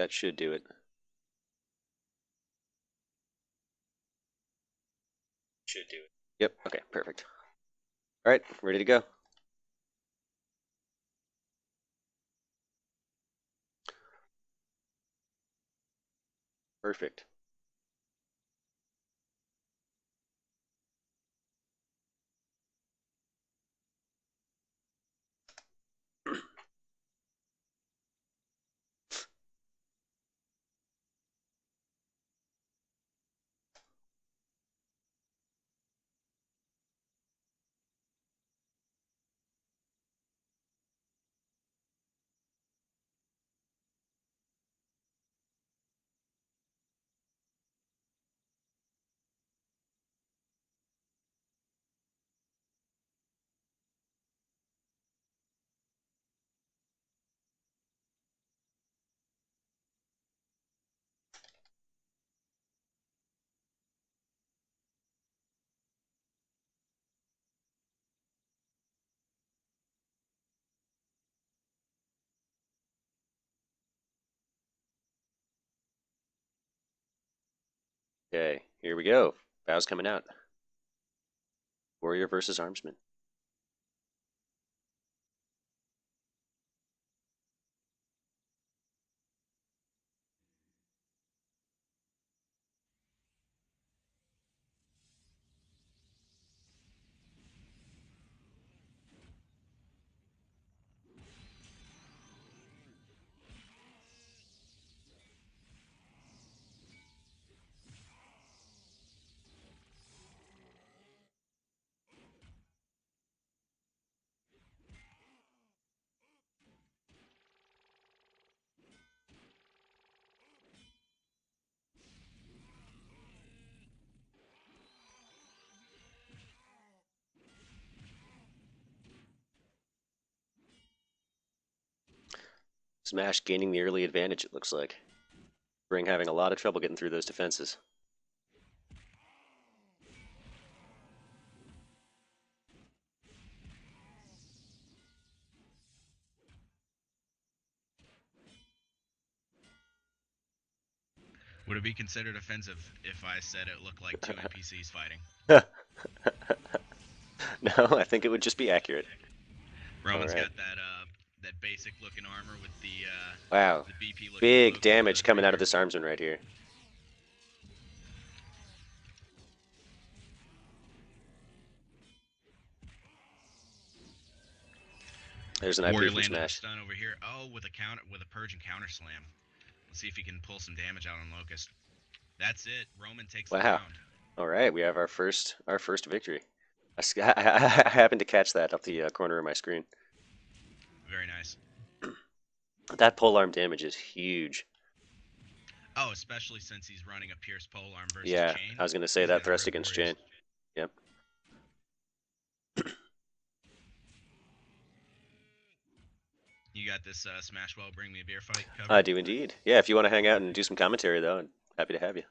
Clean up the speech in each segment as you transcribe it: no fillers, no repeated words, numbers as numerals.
That should do it. Should do it. Yep, okay, perfect. All right, ready to go. Perfect. Okay, here we go. Bow's coming out. Warrior versus Armsmen. Smash gaining the early advantage, it looks like. Bring having a lot of trouble getting through those defenses. Would it be considered offensive if I said it looked like two NPCs fighting? No, I think it would just be accurate. Roman's Alright. got that basic looking armor with Wow. the BP looking Big logo damage coming out of rapier. this Armsman right here. There's an IP Warrior from landed a Smash. stun over here. Oh, with a purge and counter slam. Let's see if he can pull some damage out on Locust. That's it. Roman takes the Wow. round. Alright, we have our first victory. I happened to catch that off the corner of my screen. Very nice. That polearm damage is huge. Oh, especially since he's running a Pierce polearm versus Yeah, chain. I was going to say He's that gonna thrust rip against warriors. chain. Yep. You got this Smash Well Bring Me a Beer fight covered? I do indeed. Yeah, if you want to hang out and do some commentary, though, I'm happy to have you.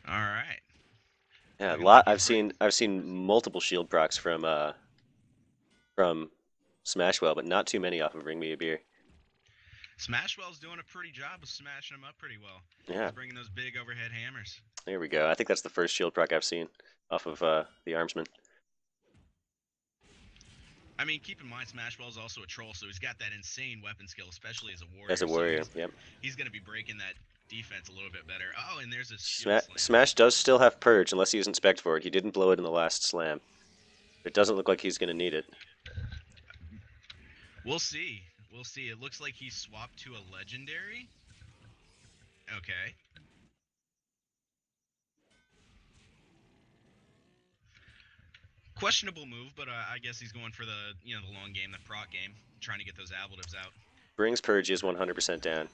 All right. Yeah, a Looking like lot. he's breaking. I've seen multiple shield procs from Smashwell, but not too many off of Bring Me a Beer. Smashwell's doing a pretty job of smashing him up pretty well. Yeah, He's bringing those big overhead hammers. there we go. I think that's the first shield proc I've seen off of the Armsman. I mean, keep in mind, Smashwell's also a troll, so he's got that insane weapon skill, especially as a warrior. As a warrior, yep. He's going to be breaking that defense a little bit better. Oh, and there's a shield slam. Smash does still have Purge, unless he uses Inspect for it. He didn't blow it in the last slam. It doesn't look like he's going to need it. We'll see. We'll see. It looks like he's swapped to a legendary. Okay. Questionable move, but I guess he's going for the the long game, the proc game, trying to get those ablatives out. Brings Purge is 100% down.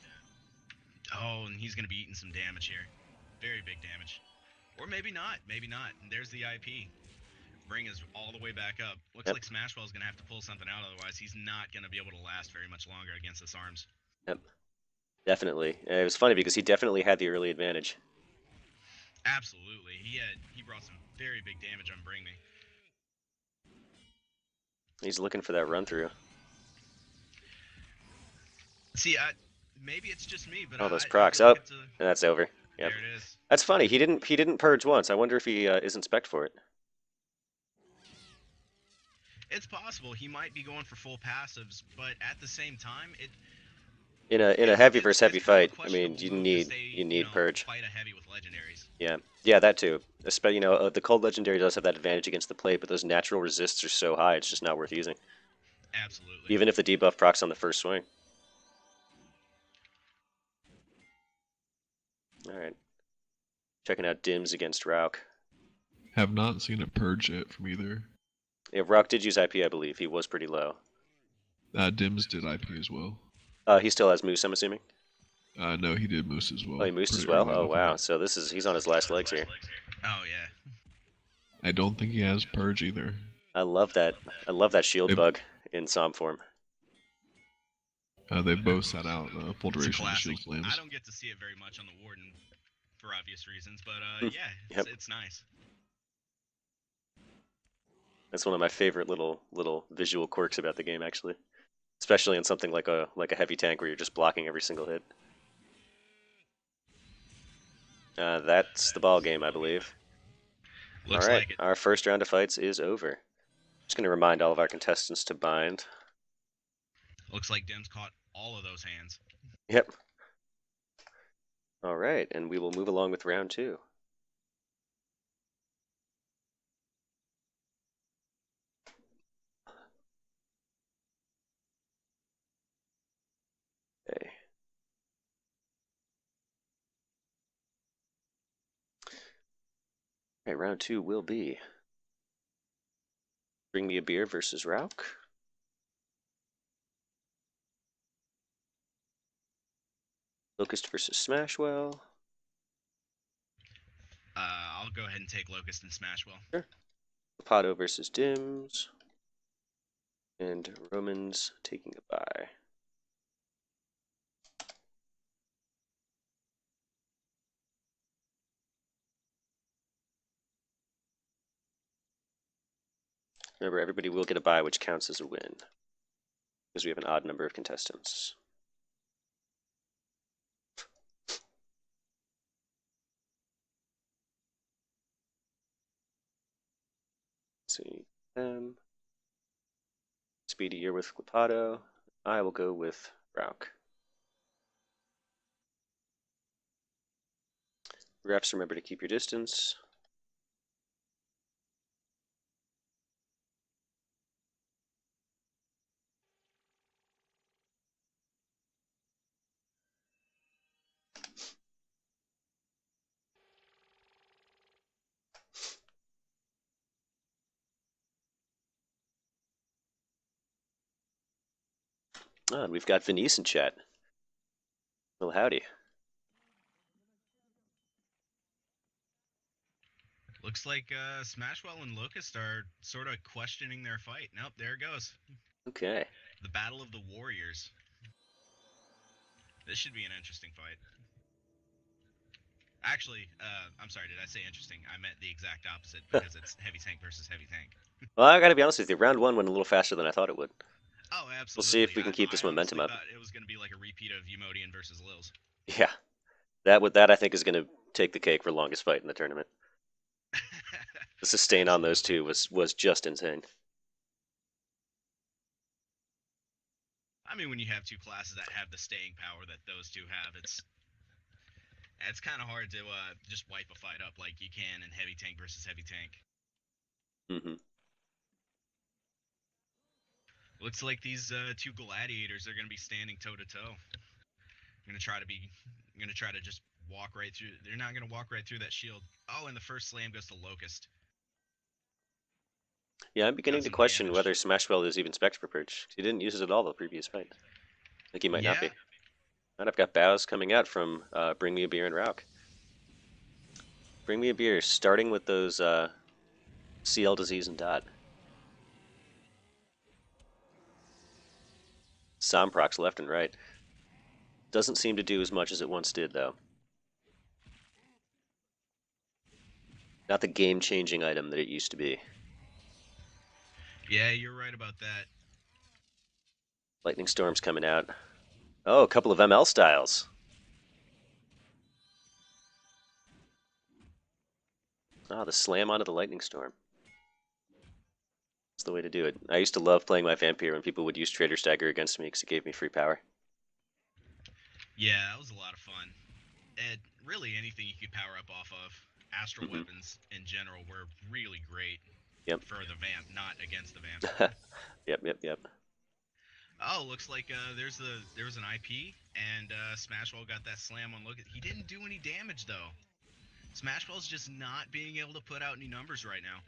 Oh, and he's going to be eating some damage here. Very big damage. Or maybe not. Maybe not. And there's the IP. Bring is all the way back up. Looks like Smashwell's going to have to pull something out, otherwise he's not going to be able to last very much longer against this Arms. Yep, definitely. It was funny because he definitely had the early advantage. Absolutely. He brought some very big damage on Bring Me. He's looking for that run through. See, maybe it's just me, but All those I procs. feel like Oh, it's a. and that's over. Yep. There it is. That's funny. He didn't purge once. I wonder if he isn't spec for it. It's possible he might be going for full passives, but at the same time, In a it's heavy it's versus it's heavy kind of a fight. I mean, questionable you move to need stay, you need purge. fight a heavy with legendaries. Yeah, yeah, that too. Especially, the cold legendary does have that advantage against the plate, but those natural resists are so high, it's just not worth using. Absolutely. Even if the debuff procs on the first swing. All right, checking out Dims against Rauk. Have not seen a purge yet from either. Yeah, Rauk did use IP, I believe. He was pretty low. Dims did IP as well. He still has Moose, I'm assuming. No, he did Moose as Oh, well. he Moosed as Pretty well. early in Oh the wow. fight. So he's on his last legs here. Oh yeah. I don't think he has purge either. I love that. I love that shield They, bug in Psalm form. they both sat out full It's a duration classic. shield slams. I don't get to see it very much on the Warden, for obvious reasons, but Hmm. yeah, Yep. it's nice. That's one of my favorite little visual quirks about the game, actually. Especially in something like a heavy tank where you're just blocking every single hit. That's the ball game, I believe. All Looks right, like it. our first round of fights is over. Just going to remind all of our contestants to bind. Looks like Dim's caught all of those hands. Yep. All right, and we will move along with round two. Okay. All right, round two will be Bring Me a Beer versus Rauk. Locust versus Smashwell. I'll go ahead and take Locust and Smashwell. Sure. Papato versus Dims. And Romans taking a bye. Remember, everybody will get a bye, which counts as a win. Because we have an odd number of contestants. Let's see. Speedy year with Clapato. I will go with Rauk. Refs, remember to keep your distance. And we've got Venice in chat. Well, howdy. Looks like Smashwell and Locust are sort of questioning their fight. Nope, there it goes. Okay. The Battle of the Warriors. This should be an interesting fight. Actually, I'm sorry, did I say interesting? I meant the exact opposite because it's heavy tank versus heavy tank. Well, I gotta be honest with you. Round one went a little faster than I thought it would. Oh, absolutely. We'll see if we can keep this I momentum honestly up. thought it was going to be like a repeat of Umodian versus Lils. Yeah. That I think is gonna take the cake for longest fight in the tournament. The sustain on those two was just insane. I mean, when you have two classes that have the staying power that those two have, it's kind of hard to just wipe a fight up like you can in heavy tank versus heavy tank. Mm-hmm. Looks like these two gladiators are going to be standing toe to toe. I'm going to try to just walk right through. They're not going to walk right through that shield. Oh, and the first slam goes to Locust. Yeah, I'm beginning to some question damage. whether Smashwell is even spec for purge. He didn't use it at all the previous fight. I think he might not be. And I've got bows coming out from Bring Me a Beer and Rauk. Bring Me a Beer, starting with those CL disease and dot. Somprocs left and right. Doesn't seem to do as much as it once did, though. Not the game-changing item that it used to be. Yeah, you're right about that. Lightning Storm's coming out. Oh, a couple of ML styles. Ah, the slam onto the lightning storm. That's the way to do it. I used to love playing my vampire when people would use Trader Stagger against me because it gave me free power. Yeah, that was a lot of fun. And really anything you could power up off of. Astral weapons in general were really great for the vamp, not against the vamp. Yep. Oh, looks like there was an IP, and Smashwell got that slam on Look. He didn't do any damage though. Smashwell's just not being able to put out any numbers right now.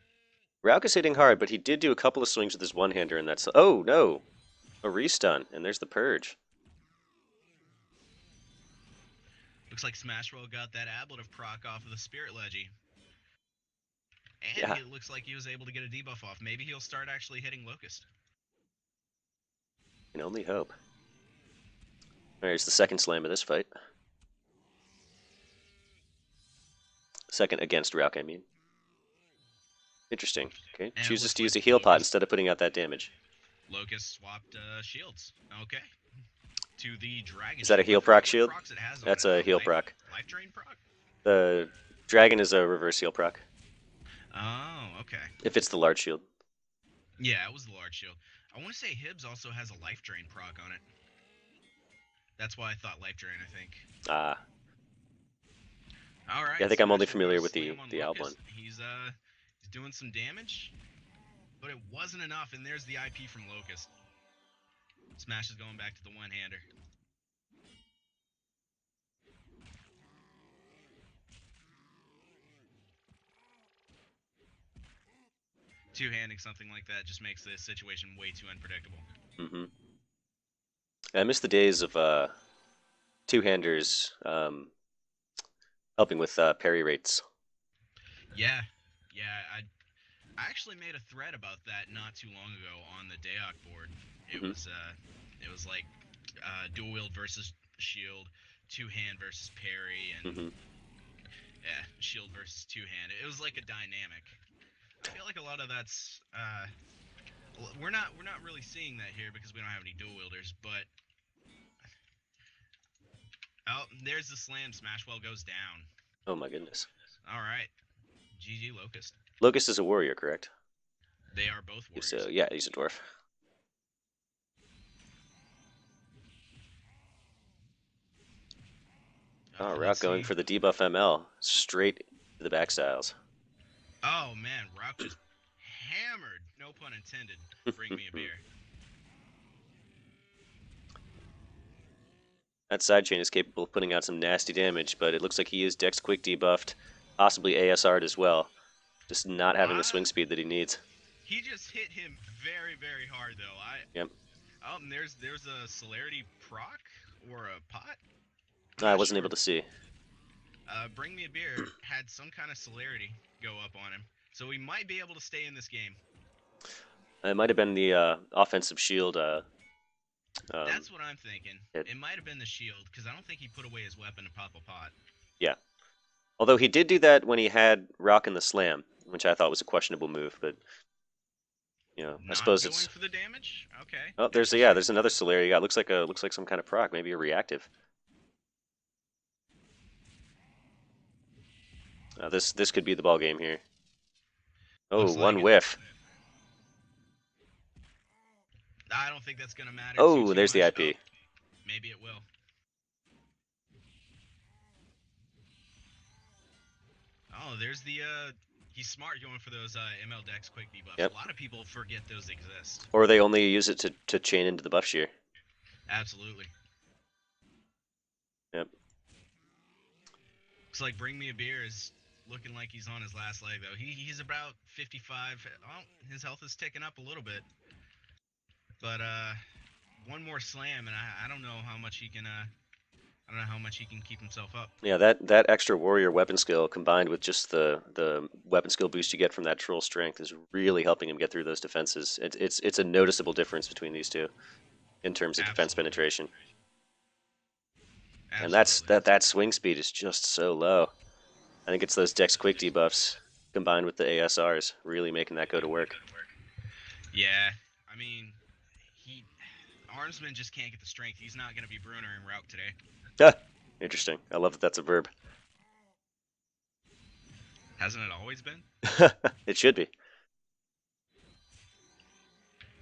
Rauk is hitting hard, but he did do a couple of swings with his one-hander, and that's... Oh, no! A restun, and there's the purge. Looks like Smashwell got that ablative proc off of the Spirit Leggy. And Yeah. it looks like he was able to get a debuff off. Maybe he'll start actually hitting Locust. Can only hope. There's the second slam of this fight. Second against Rauk, I mean. Interesting. Okay, And chooses looks to use a like heal pot Locust- instead of putting out that damage. Locust swapped shields. Okay. To the dragon. Is that a shield. heal I forget proc what shield? procs it has on That's it. a heal Life- proc. Life drain proc? The dragon is a reverse heal proc, Oh, okay. if it's the large shield. Yeah, it was the large shield. I want to say Hibbs also has a life drain proc on it. That's why I thought life drain, I think. Ah. All right. Yeah, I think I'm only Smashwell familiar goes with slam on the Alb one. Locust. He's doing some damage, but it wasn't enough, and there's the IP from Locust. Smash is going back to the one-hander. Two-handing something like that just makes the situation way too unpredictable. Mm-hmm. I miss the days of two-handers helping with parry rates. Yeah. I actually made a thread about that not too long ago on the DAOC board. It was like dual wield versus shield, two-hand versus parry, and yeah, shield versus two-hand. It was like a dynamic. I feel like a lot of that's we're not really seeing that here because we don't have any dual wielders, but oh, there's the slam. Smashwell goes down. Oh my goodness. All right, GG Locust. Locust is a warrior, correct? They are both warriors. So yeah, he's a dwarf. Oh, Rauk going for the debuff ML straight to the back styles. Oh man, Rauk just hammered, no pun intended, bring me a beer. That sidechain is capable of putting out some nasty damage, but it looks like he is Dex Quick debuffed, possibly ASR'd as well. Just not having the swing speed that he needs. He just hit him very, very hard though. Yep. Oh, and there's a celerity proc or a pot. I wasn't able to see. Bring Me a Beer had some kind of celerity go up on him, so we might be able to stay in this game. It might have been the offensive shield. That's what I'm thinking. It might have been the shield, because I don't think he put away his weapon to pop a pot. Yeah. Although he did do that when he had Rauk in the slam, which I thought was a questionable move, but you know, I suppose it's for the damage. Okay. Oh, there's another celerity. Yeah, looks like some kind of proc, maybe a reactive. This could be the ball game here. Oh, Looks like one it. whiff. I don't think that's gonna matter. Oh, there's the IP. Oh, maybe it will. Oh, there's the he's smart going for those ML Dex quick debuffs. Yep. A lot of people forget those exist. Or they only use it to chain into the buff shear. Absolutely. Yep. Looks like Bring Me a Beer is looking like he's on his last leg though. He's about 55. Oh, his health is ticking up a little bit. But one more slam, and I don't know how much he can. I don't know how much he can keep himself up. Yeah, that extra warrior weapon skill combined with just the weapon skill boost you get from that troll strength is really helping him get through those defenses. It's a noticeable difference between these two in terms of defense penetration. And that swing speed is just so low. I think it's those Dex Quick debuffs combined with the ASRs really making that go to work. Yeah, I mean, Armsmen just can't get the strength. He's not going to be Bruner and Rauk today. Ah, interesting. I love that that's a verb. Hasn't it always been? It should be.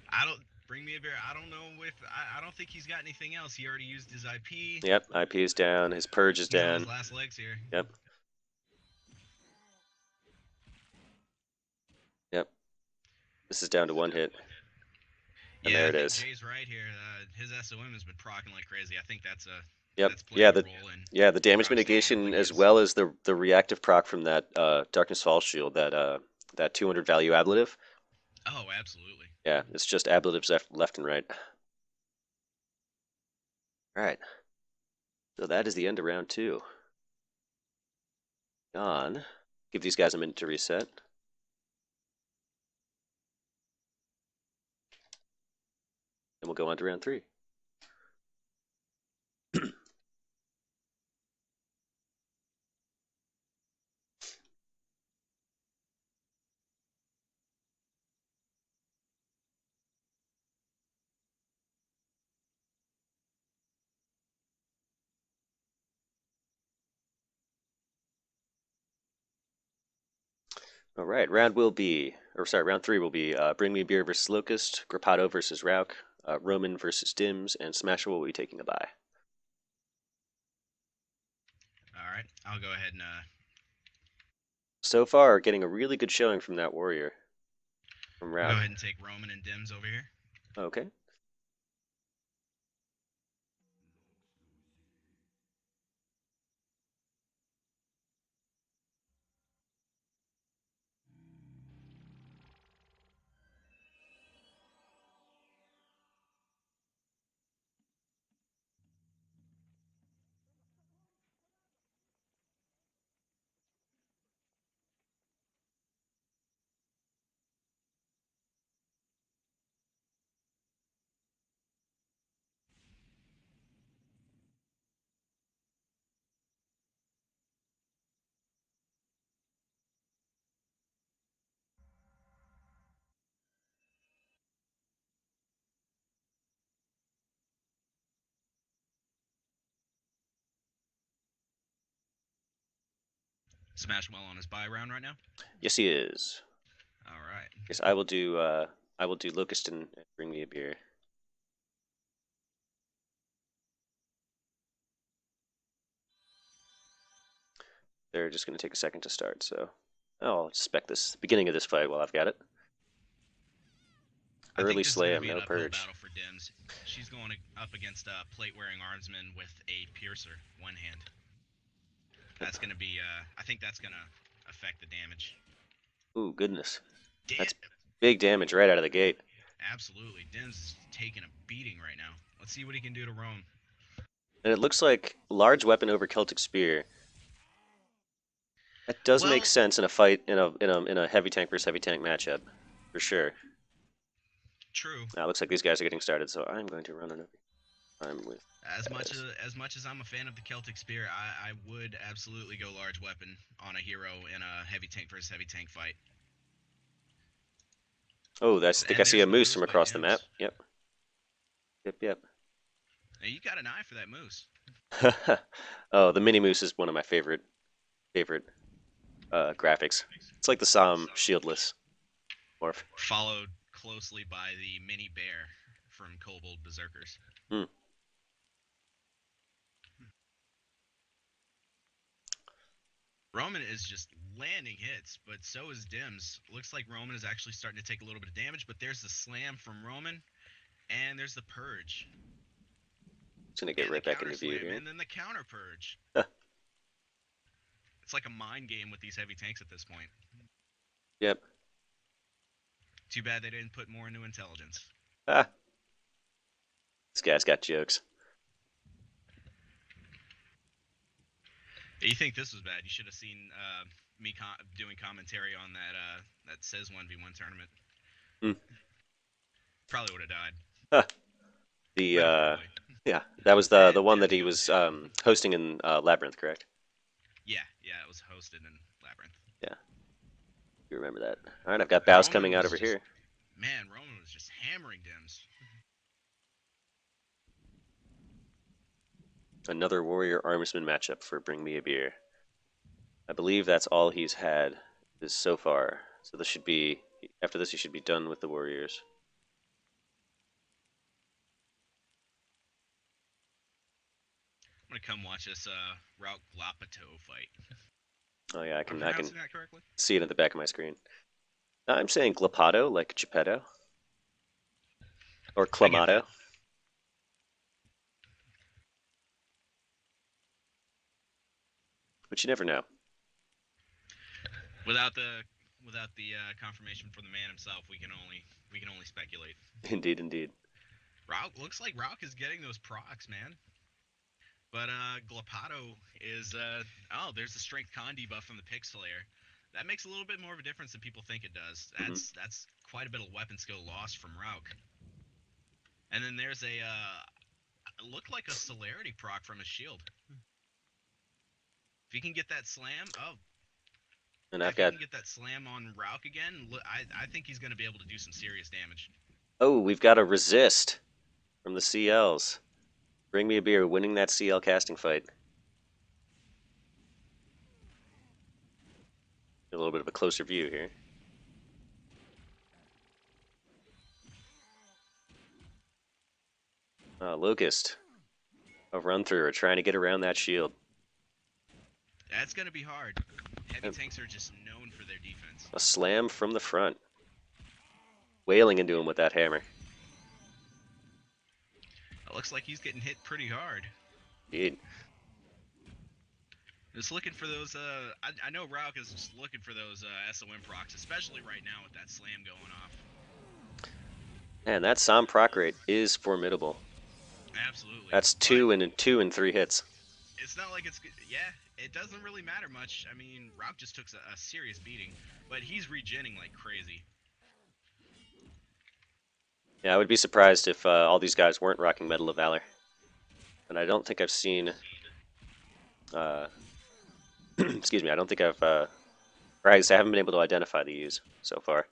I don't bring me a beer. I don't know if I don't think he's got anything else. He already used his IP. Yep, IP is down. His purge is He's on down. his last legs here. Yep. Yep. This is down to one hit. And Yeah, there I it think is. Jay's right here. His SOM has been proccing like crazy. I think that's Yep. that's playing a role in the damage Rauk's mitigation handling as his- well as the reactive proc from that Darkness Fall shield, that 200 value ablative. Oh, absolutely. Yeah, it's just ablatives left and right. All right. So that is the end of round 2. Gone. Give these guys a minute to reset. And we'll go on to round 3. All right, round 3 will be Bring Me a Beer versus Locust, Grappado versus Rauk, Roman versus Dims, and Smasher will be taking a bye. All right, I'll go ahead and So far, getting a really good showing from that warrior. From go Rauk. ahead and take Roman and Dims over here. Okay. Smash well on his bye round right now. Yes, he is. All right. Yes, I will do. I will do Locust and Bring Me a Beer. They're just going to take a second to start, so I'll spec this beginning of this fight while I've got it. I think Early this is going to slam, be an no uphill purge. battle for Dims. She's going up against a plate-wearing Armsman with a piercer, one hand. That's going to be. I think that's going to affect the damage. Ooh, goodness. Damn. That's big damage right out of the gate. Absolutely. Dims is taking a beating right now. Let's see what he can do to Rome. And it looks like large weapon over Celtic Spear. That does make sense in a fight in a heavy tank versus heavy tank matchup, for sure. True. Now it looks like these guys are getting started, so I'm going to run another time with. As much as I'm a fan of the Celtic Spear, I would absolutely go large weapon on a hero in a heavy tank versus heavy tank fight. Oh, I think I see a moose from across the map. Yep. Yep. Now you got an eye for that moose. Oh, the mini moose is one of my favorite graphics. It's like the Psalm shieldless morph. Followed closely by the mini bear from Kobold Berserkers. Hmm. Roman is just landing hits, but so is Dims. Looks like Roman is actually starting to take a little bit of damage, but there's the slam from Roman, and there's the purge. It's gonna get right back into view here. And then the counter purge. It's like a mind game with these heavy tanks at this point. Yep. Too bad they didn't put more into intelligence. Ah. This guy's got jokes. You think this was bad? You should have seen me doing commentary on that says 1v1 tournament. Probably would have died. Yeah, that was the one that he was hosting in Labyrinth, correct? Yeah, it was hosted in Labyrinth. Yeah, you remember that. All right, I've got Baus coming out over here. Man, Roman was just hammering Dims. Another warrior armsman matchup for Bring Me a Beer. I believe that's all he's had is so far. So this should be, after this he should be done with the warriors. I'm gonna come watch this Route Glapato fight. Oh yeah, I Am I can pronouncing that correctly? see it at the back of my screen. I'm saying Glapato, like Geppetto. Or I get that. Clamato. But you never know. Without the confirmation from the man himself, we can only speculate. Indeed, indeed. Looks like Rauk is getting those procs, man. But Glapato is oh, there's the strength con debuff from the Pixelayer. That makes a little bit more of a difference than people think it does. That's quite a bit of weapon skill lost from Rauk. And then there's a it looked like a celerity proc from his shield. If he can get that slam, And if he can get that slam on Rauk again, I think he's going to be able to do some serious damage. Oh, we've got a resist from the CLs. Bring Me a Beer winning that CL casting fight. A little bit of a closer view here. Locust. A run-through, trying to get around that shield. That's going to be hard. Heavy tanks are just known for their defense. A slam from the front. Wailing into him with that hammer. It looks like he's getting hit pretty hard. Indeed. Just looking for those, I know Rauk is just looking for those SOM procs, especially right now with that slam going off. Man, that SOM proc rate is formidable. Absolutely. That's two and 3 hits. It's not like it's, yeah, it doesn't really matter much. I mean, Rauk just took a serious beating, but he's regenning like crazy. Yeah, I would be surprised if all these guys weren't rocking Medal of Valor. And I don't think I've seen... excuse me, I don't think I've... or I haven't been able to identify these so far.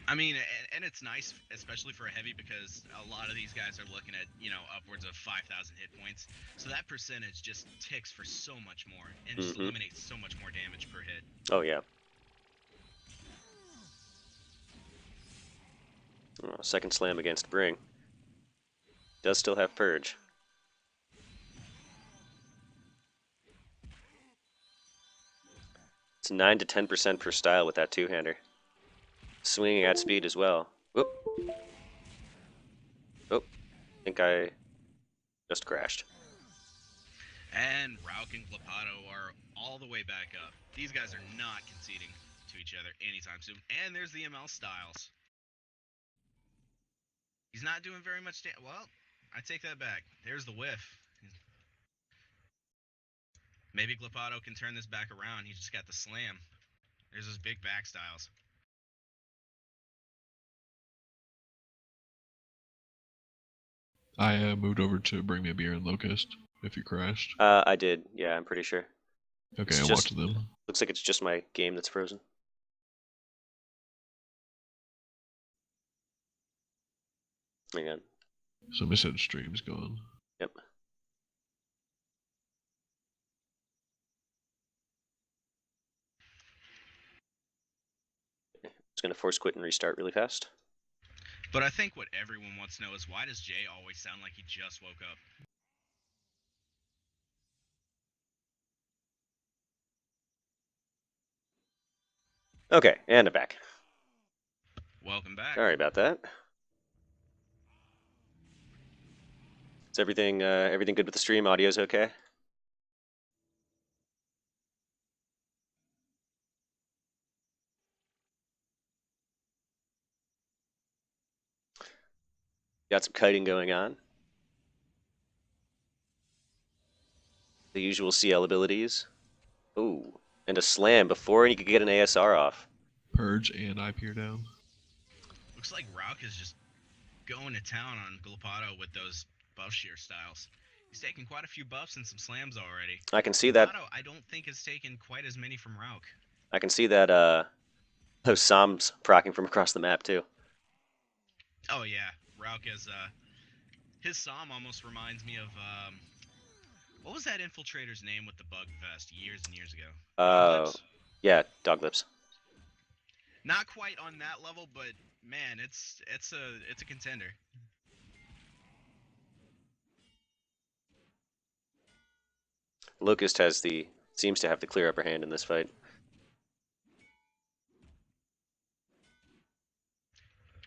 I mean, and it's nice, especially for a heavy, because a lot of these guys are looking at, you know, upwards of 5,000 hit points. So that percentage just ticks for so much more and just eliminates so much more damage per hit. Oh, yeah. Oh, second slam against Bring. Does still have Purge. It's 9 to 10% per style with that two-hander. Swinging at speed as well. Whoop. Oh, I think I just crashed. And Rauk and Glapato are all the way back up. These guys are not conceding to each other anytime soon. And there's the ML Styles. He's not doing very much damage. Well, I take that back. There's the whiff. Maybe Glapato can turn this back around. He just got the slam. There's those big back styles. I moved over to Bring Me a Beer and Locust, if you crashed. I did. Yeah, I'm pretty sure. Okay, It's I just- watched them. Looks like it's just my game that's frozen. Hang on. So Missed Stream's gone. Yep. Just gonna force quit and restart really fast. But I think what everyone wants to know is, why does Jay always sound like he just woke up? Okay, and I'm back. Welcome back. Sorry about that. Is everything good with the stream? Audio's okay? Got some kiting going on. The usual CL abilities. Ooh, and a slam before he could get an ASR off. Purge and IP are down. Looks like Rauk is just going to town on Glapato with those buff shear styles. He's taken quite a few buffs and some slams already. I can see that. Glapato, I don't think, has taken quite as many from Rauk. I can see that those SOMs proccing from across the map too. Oh yeah, Rauk has His Psalm almost reminds me of what was that infiltrator's name with the bug vest years and years ago? Doglips? Yeah, Doglips. Not quite on that level, but man, it's a contender. Locust seems to have the clear upper hand in this fight.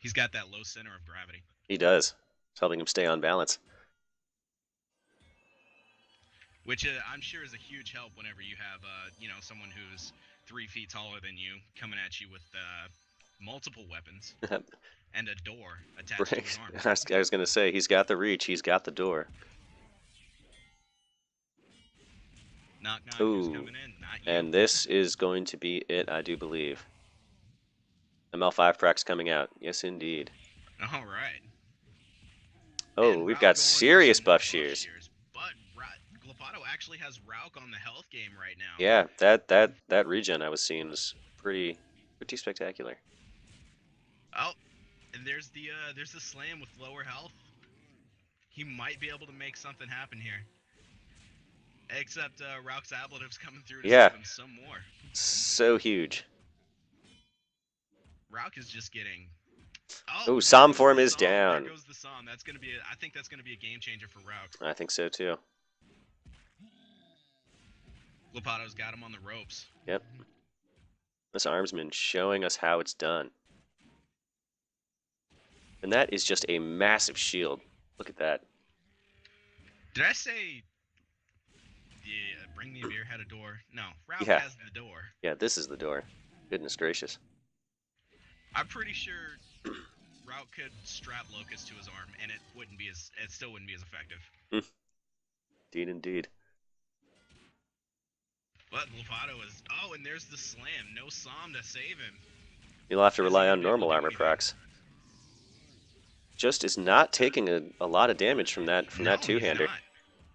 He's got that low center of gravity. He does. It's helping him stay on balance. Which I'm sure is a huge help whenever you have, someone who's 3 feet taller than you coming at you with multiple weapons and a door attached to his arm. I was going to say, he's got the reach, he's got the door. Knock, knock, who's coming in? Not you. And this is going to be it, I do believe. ML5 Prax coming out. Yes, indeed. All right. Oh, and we've got serious buff shears. But Glapado actually has Rauk on the health game right now. Yeah, that regen I was seeing was pretty spectacular. Oh, and there's the slam with lower health. He might be able to make something happen here. Except Rauk's ablative's coming through to save him some more. So huge. Rauk is just getting. Oh, Psalm form is down. There goes the Psalm. That's gonna be. I think that's gonna be a game changer for Rauk. I think so too. Glapado's got him on the ropes. Yep. This Armsman showing us how it's done. And that is just a massive shield. Look at that. Did I say Bring Me a Beer had a door? No, Rauk has the door. Yeah, this is the door. Goodness gracious. I'm pretty sure Rauk could strap Locust to his arm, and it still wouldn't be as effective. Indeed. But Glapado is. Oh, and there's the slam. No Psalm to save him. You'll have to rely on normal armor procs. Just is not taking a lot of damage from that two-hander.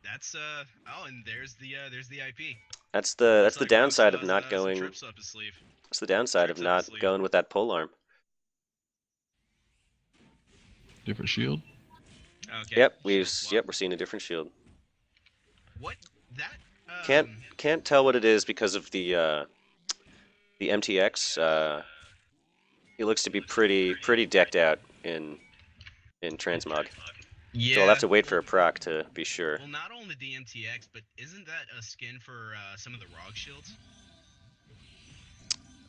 That's oh, and there's the IP. That's the downside of not going. That's the downside of not going with that pole arm. Different shield. Okay. Yep, we're seeing a different shield. What that? Can't tell what it is because of the MTX. He looks to be pretty decked out in transmog. Yeah. So I'll have to wait for a proc to be sure. Well, not only the MTX, but isn't that a skin for some of the ROG shields?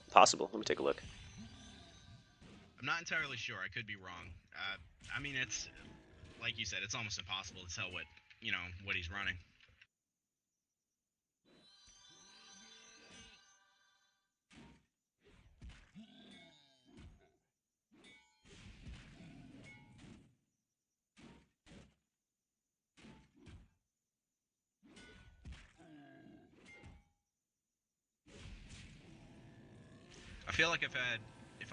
Possible. Let me take a look. I'm not entirely sure. I could be wrong. I mean, it's like you said, it's almost impossible to tell what he's running. I feel like if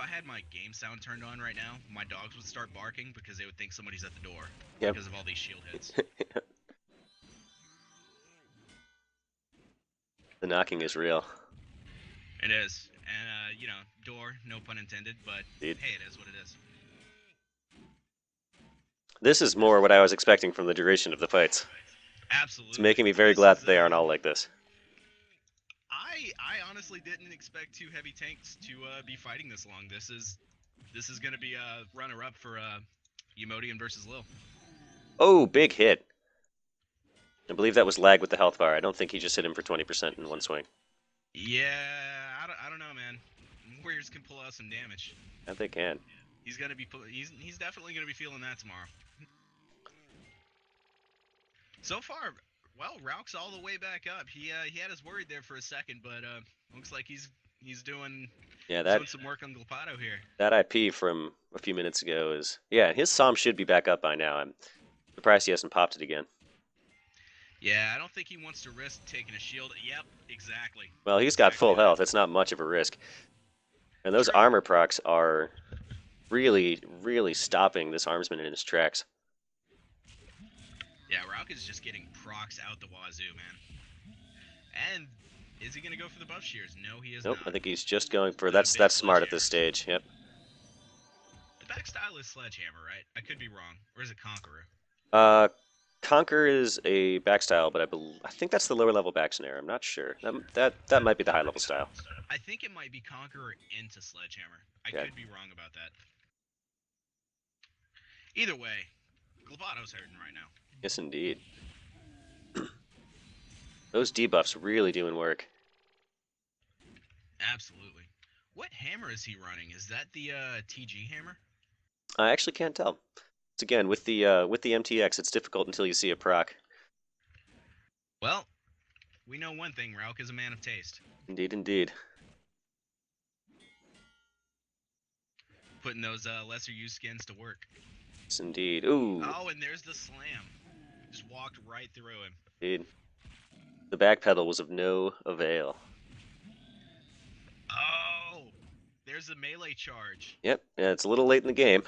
I had my game sound turned on right now, my dogs would start barking because they would think somebody's at the door because of all these shield hits. The knocking is real. It is. And, door, no pun intended, but hey, it is what it is. This is more what I was expecting from the duration of the fights. Absolutely. It's making me very glad that they aren't all like this. I honestly didn't expect 2 heavy tanks to be fighting this long. This is going to be a runner-up for Umodian versus Lil. Oh, big hit. I believe that was lag with the health bar. I don't think he just hit him for 20% in one swing. Yeah, I don't know, man. Warriors can pull out some damage. Yeah, they can. He's definitely gonna be feeling that tomorrow. So far, well, Rauk's all the way back up. He had us worried there for a second, but looks like he's doing some work on Glapado here. That IP from a few minutes ago is his Psalm should be back up by now. I'm surprised he hasn't popped it again. Yeah, I don't think he wants to risk taking a shield. Yep, exactly. Well, he's got full health. It's not much of a risk. And those armor procs are really, really stopping this Armsman in his tracks. Yeah, Rauk is just getting procs out the wazoo, man. And is he going to go for the buff shears? No, he is not. Nope, I think he's just going for... That's smart at this stage, yep. The back style is Sledgehammer, right? I could be wrong. Or is it Conqueror? Uh, Conquer is a back style, but I think that's the lower level back snare. I'm not sure. That might be the high level style. I think it might be Conqueror into Sledgehammer. I Yeah. could be wrong about that. Either way, Glapato's hurting right now. Yes, indeed. Those debuffs really doing work. Absolutely. What hammer is he running? Is that the TG hammer? I actually can't tell. It's again with the MTX, it's difficult until you see a proc. Well, we know one thing, Rauk is a man of taste. Indeed, indeed. Putting those lesser used skins to work. Yes, indeed. Ooh. Oh, and there's the slam. Just walked right through him. Indeed. The back pedal was of no avail. Oh, there's a melee charge. Yep, yeah, it's a little late in the game.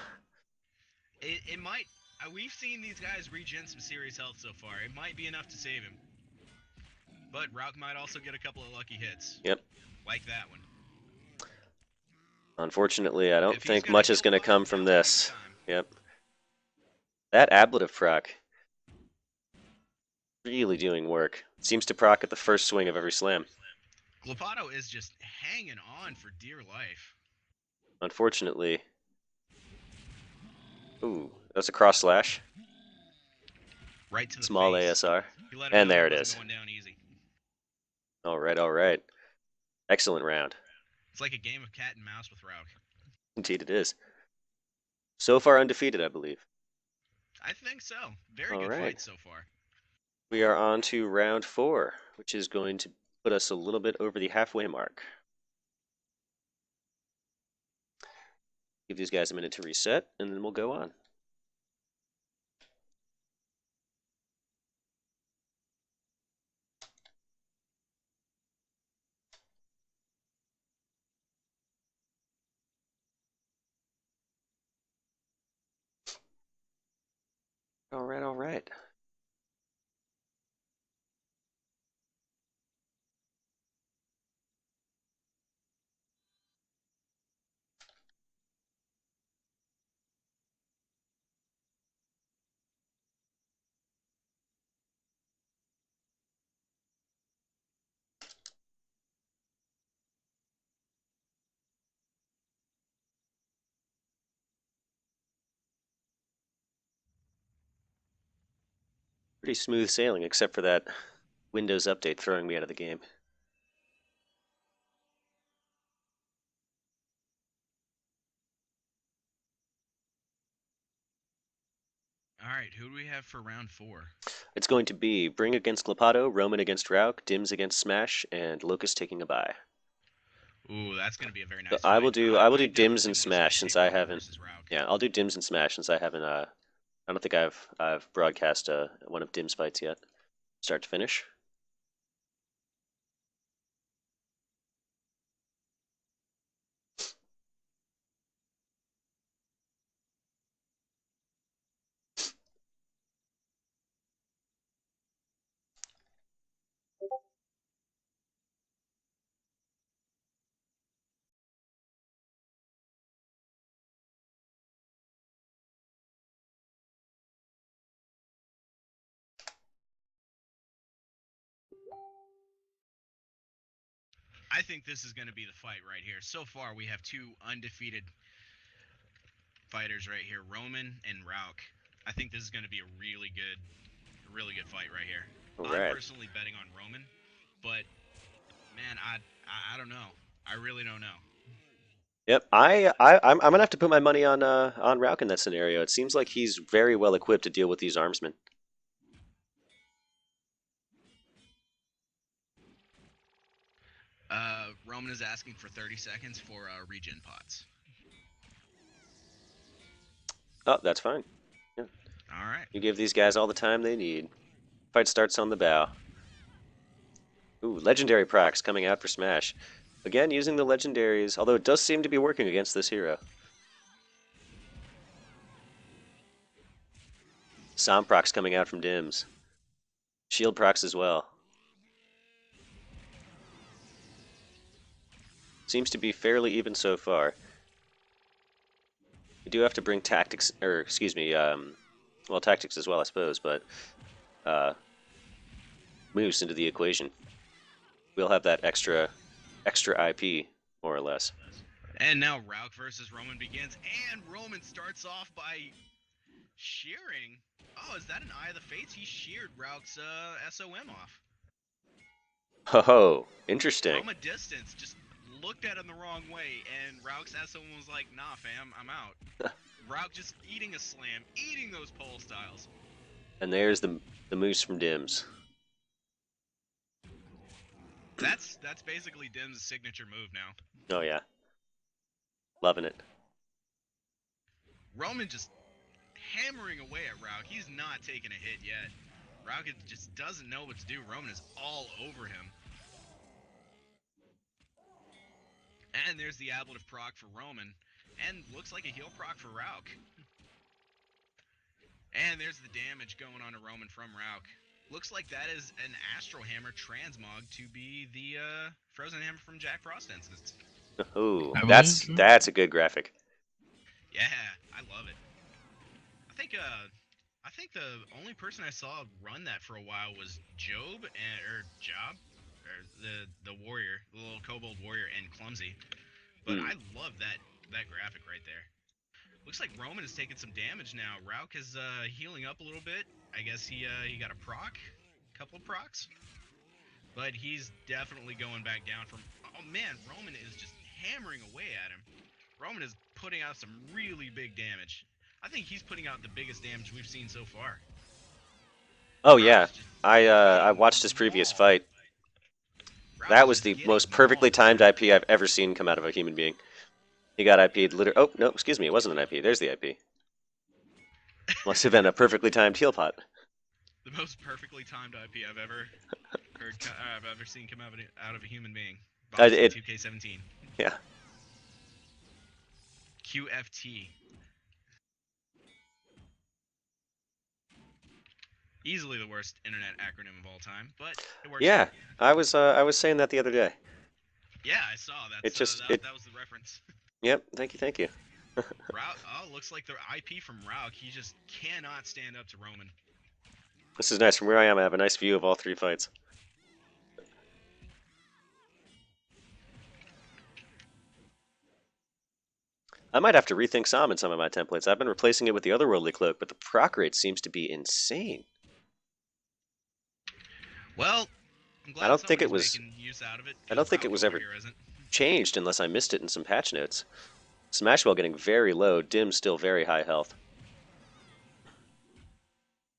It might. We've seen these guys regen some serious health so far. It might be enough to save him. But Rauk might also get a couple of lucky hits. Yep. Like that one. Unfortunately, I don't think much is going to come from this. Yep. That ablative proc. Really doing work. Seems to proc at the first swing of every slam. Glapato is just hanging on for dear life. Unfortunately. Ooh, that's a cross slash. Right to the small face. ASR. And there it is. Going down easy. All right, all right. Excellent round. It's like a game of cat and mouse with Rauk. Indeed it is. So far undefeated, I believe. I think so. Very All good right. fight so far. We are on to round 4, which is going to put us a little bit over the halfway mark. Give these guys a minute to reset, and then we'll go on. All right, all right. Pretty smooth sailing, except for that Windows update throwing me out of the game. All right, who do we have for round 4? It's going to be Bring against Glapato, Roman against Rauk, Dims against Smash, and Locust taking a bye. Ooh, that's going to be a very nice So fight. I will do Dims and Smash since I haven't. Yeah, I'll do Dims and Smash since I haven't. I don't think I've broadcast one of Dim's fights yet, start to finish. I think this is going to be the fight right here. So far, we have 2 undefeated fighters right here, Roman and Rauk. I think this is going to be a really good fight right here. I'm personally betting on Roman, but man, I don't know. I really don't know. Yep, I'm gonna have to put my money on Rauk in that scenario. It seems like he's very well equipped to deal with these Armsmen. Roman is asking for 30 seconds for regen pots. Oh, that's fine. Yeah. All right. You give these guys all the time they need. Fight starts on the bow. Ooh, legendary procs coming out for Smash. Again, using the legendaries, although it does seem to be working against this hero. Som procs coming out from Dims. Shield procs as well. Seems to be fairly even so far. We do have to bring tactics, or excuse me, well, tactics as well, I suppose, but Moose into the equation. We'll have that extra IP, more or less. And now Rauk versus Roman begins, and Roman starts off by shearing. Oh, is that an Eye of the Fates? He sheared Rauk's SOM off. Ho, interesting. From a distance, just looked at him the wrong way, and Rauk's SOM was like, nah, fam, I'm out. Rauk just eating a slam, eating those pole styles. And there's the Moose from Dims. That's basically Dim's signature move now. Oh yeah, loving it. Roman just hammering away at Rauk. He's not taking a hit yet. Rauk just doesn't know what to do. Roman is all over him. And there's the ablative proc for Roman. And looks like a heal proc for Rauk. And there's the damage going on to Roman from Rauk. Looks like that is an Astral Hammer transmog to be the Frozen Hammer from Jack Frost instance. Ooh, that's a good graphic. Yeah, I love it. I think the only person I saw run that for a while was Job or the warrior, the little kobold warrior, and Clumsy. But I love that graphic right there. Looks like Roman is taking some damage now. Rauk is healing up a little bit. I guess he got a couple of procs. But he's definitely going back down from... Oh man, Roman is just hammering away at him. Roman is putting out some really big damage. I think he's putting out the biggest damage we've seen so far. Oh yeah, I watched his previous fight. That was the most perfectly timed IP I've ever seen come out of a human being. He got IP'd literally... Oh, no, excuse me, it wasn't an IP. There's the IP. Must have been a perfectly timed heal pot. The most perfectly timed IP I've ever heard, I've ever seen come out of a human being. 2K17. Yeah. QFT. Easily the worst internet acronym of all time, but it works. Yeah, I was saying that the other day. Yeah, I saw that. That was the reference. Yep, thank you. Rauk, looks like the IP from Rauk. He just cannot stand up to Roman. This is nice. From where I am, I have a nice view of all three fights. I might have to rethink Psalm in some of my templates. I've been replacing it with the Otherworldly Cloak, but the proc rate seems to be insane. Well, I'm glad I don't think it was. Making use out of it, I don't think it was ever changed unless I missed it in some patch notes. Smashwell getting very low, Dim still very high health.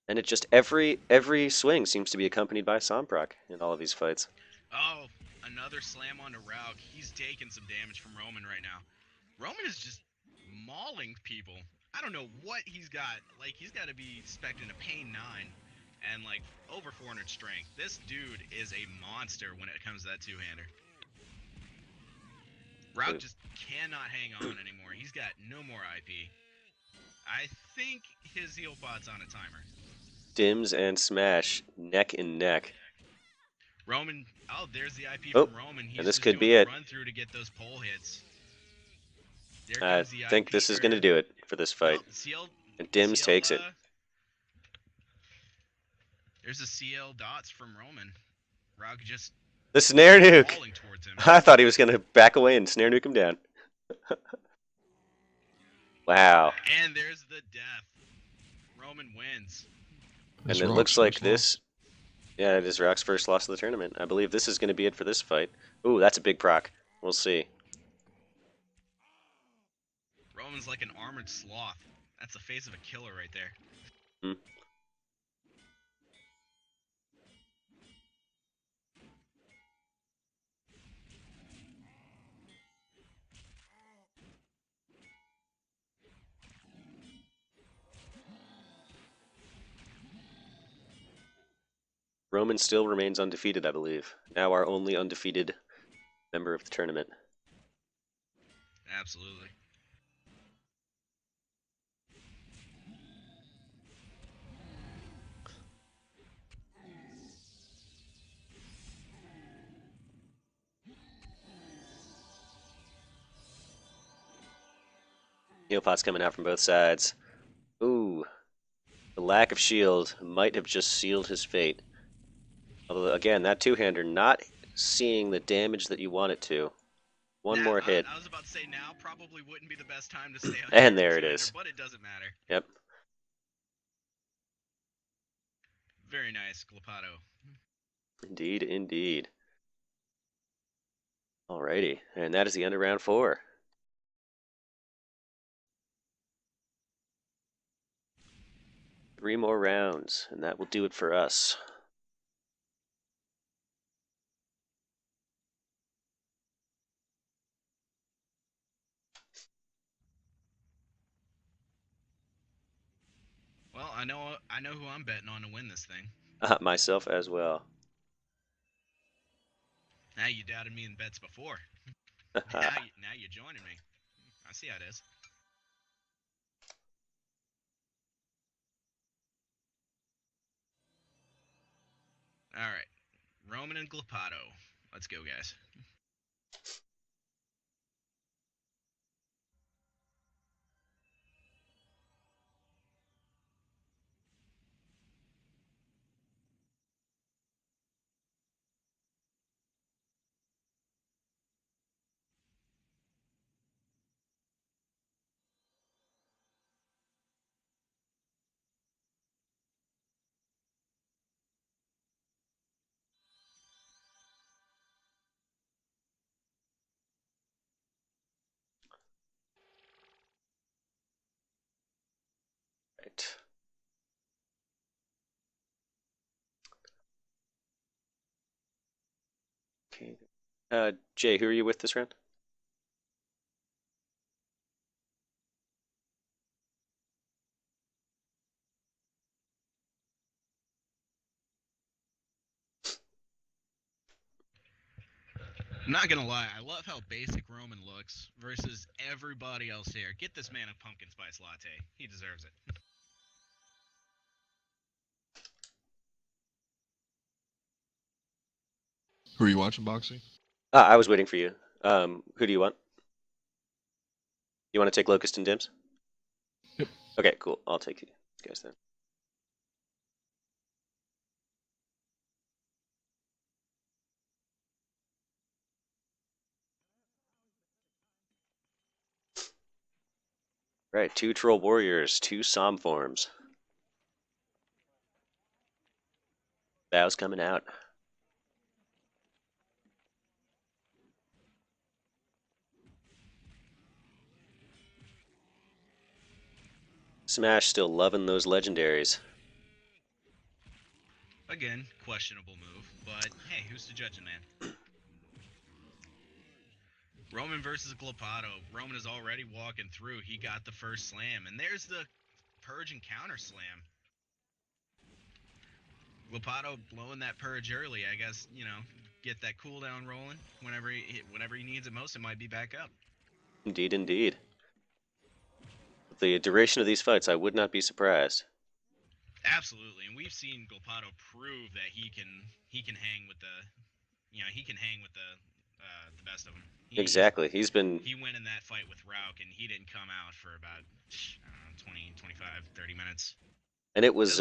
And it just every swing seems to be accompanied by Psalm proc in all of these fights. Oh, another slam onto Rauk. He's taking some damage from Roman right now. Roman is just mauling people. I don't know what he's got. Like, he's got to be expecting a pain 9 and like over 400 strength. This dude is a monster when it comes to that two-hander. Rauk just cannot hang on anymore. He's got no more IP. I think his heal pot's on a timer. Dims and Smash neck and neck. Roman, oh, there's the IP from Roman. He's and this just could doing be it. Run through to get those pole hits. I think this is going to do it for this fight. CL, and Dims takes it. There's a CL dots from Roman. Rauk just the snare nuke. Towards him. I thought he was going to back away and snare nuke him down. Wow. And there's the death. Roman wins. And it looks like this... Yeah, it is Rauk's first loss of the tournament. I believe this is going to be it for this fight. Ooh, that's a big proc. We'll see. Roman's like an armored sloth. That's the face of a killer right there. Hmm. Roman still remains undefeated, I believe. Now our only undefeated member of the tournament. Absolutely. Heal pot's coming out from both sides. Ooh. The lack of shield might have just sealed his fate. Although, again, that two-hander not seeing the damage that you want it to. One more hit. I was about to say now probably wouldn't be the best time to stay on And there it is. but it doesn't matter. Yep. Very nice, Glapado. Indeed, indeed. Alrighty, and that is the end of round 4. Three more rounds, and that will do it for us. Well, I know who I'm betting on to win this thing. Myself as well. Now you doubted me in bets before. now you're joining me. I see how it is. All right, Roman and Glapado. Let's go, guys. Right. Okay. Jay, who are you with this round? I'm not gonna lie, I love how basic Roman looks versus everybody else here. Get this man a pumpkin spice latte. He deserves it. Who are you watching boxing? I was waiting for you. Who do you want? You want to take Locust and Dims? Yep. Okay, cool. I'll take you guys then. Right, 2 Troll Warriors, 2 Psalm forms. Bow's coming out. Smash still loving those legendaries. Again, questionable move, but hey, who's to judge a man? Roman versus Glapado. Roman is already walking through. He got the first slam, and there's the purge and counter slam. Glapado blowing that purge early, I guess, get that cooldown rolling. Whenever he needs it most, it might be back up. Indeed, indeed. With the duration of these fights, I would not be surprised. Absolutely, and we've seen Glapado prove that he can hang with the best of them. Exactly. He went in that fight with Rauk, and he didn't come out for about 20, 25, 30 minutes. And it was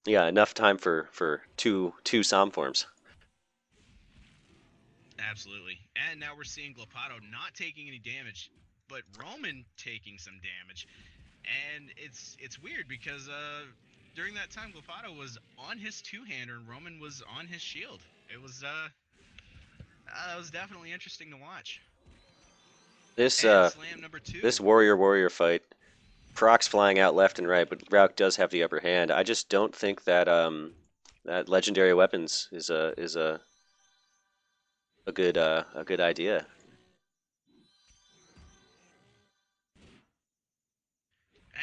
enough time for two Psalm forms. Absolutely. And now we're seeing Glapado not taking any damage, but Roman taking some damage. And it's weird because during that time Glapado was on his two-hander and Roman was on his shield. It was that was definitely interesting to watch. This slam number 2. This warrior fight, procs flying out left and right, but Rauk does have the upper hand. I just don't think that that legendary weapons is a good idea.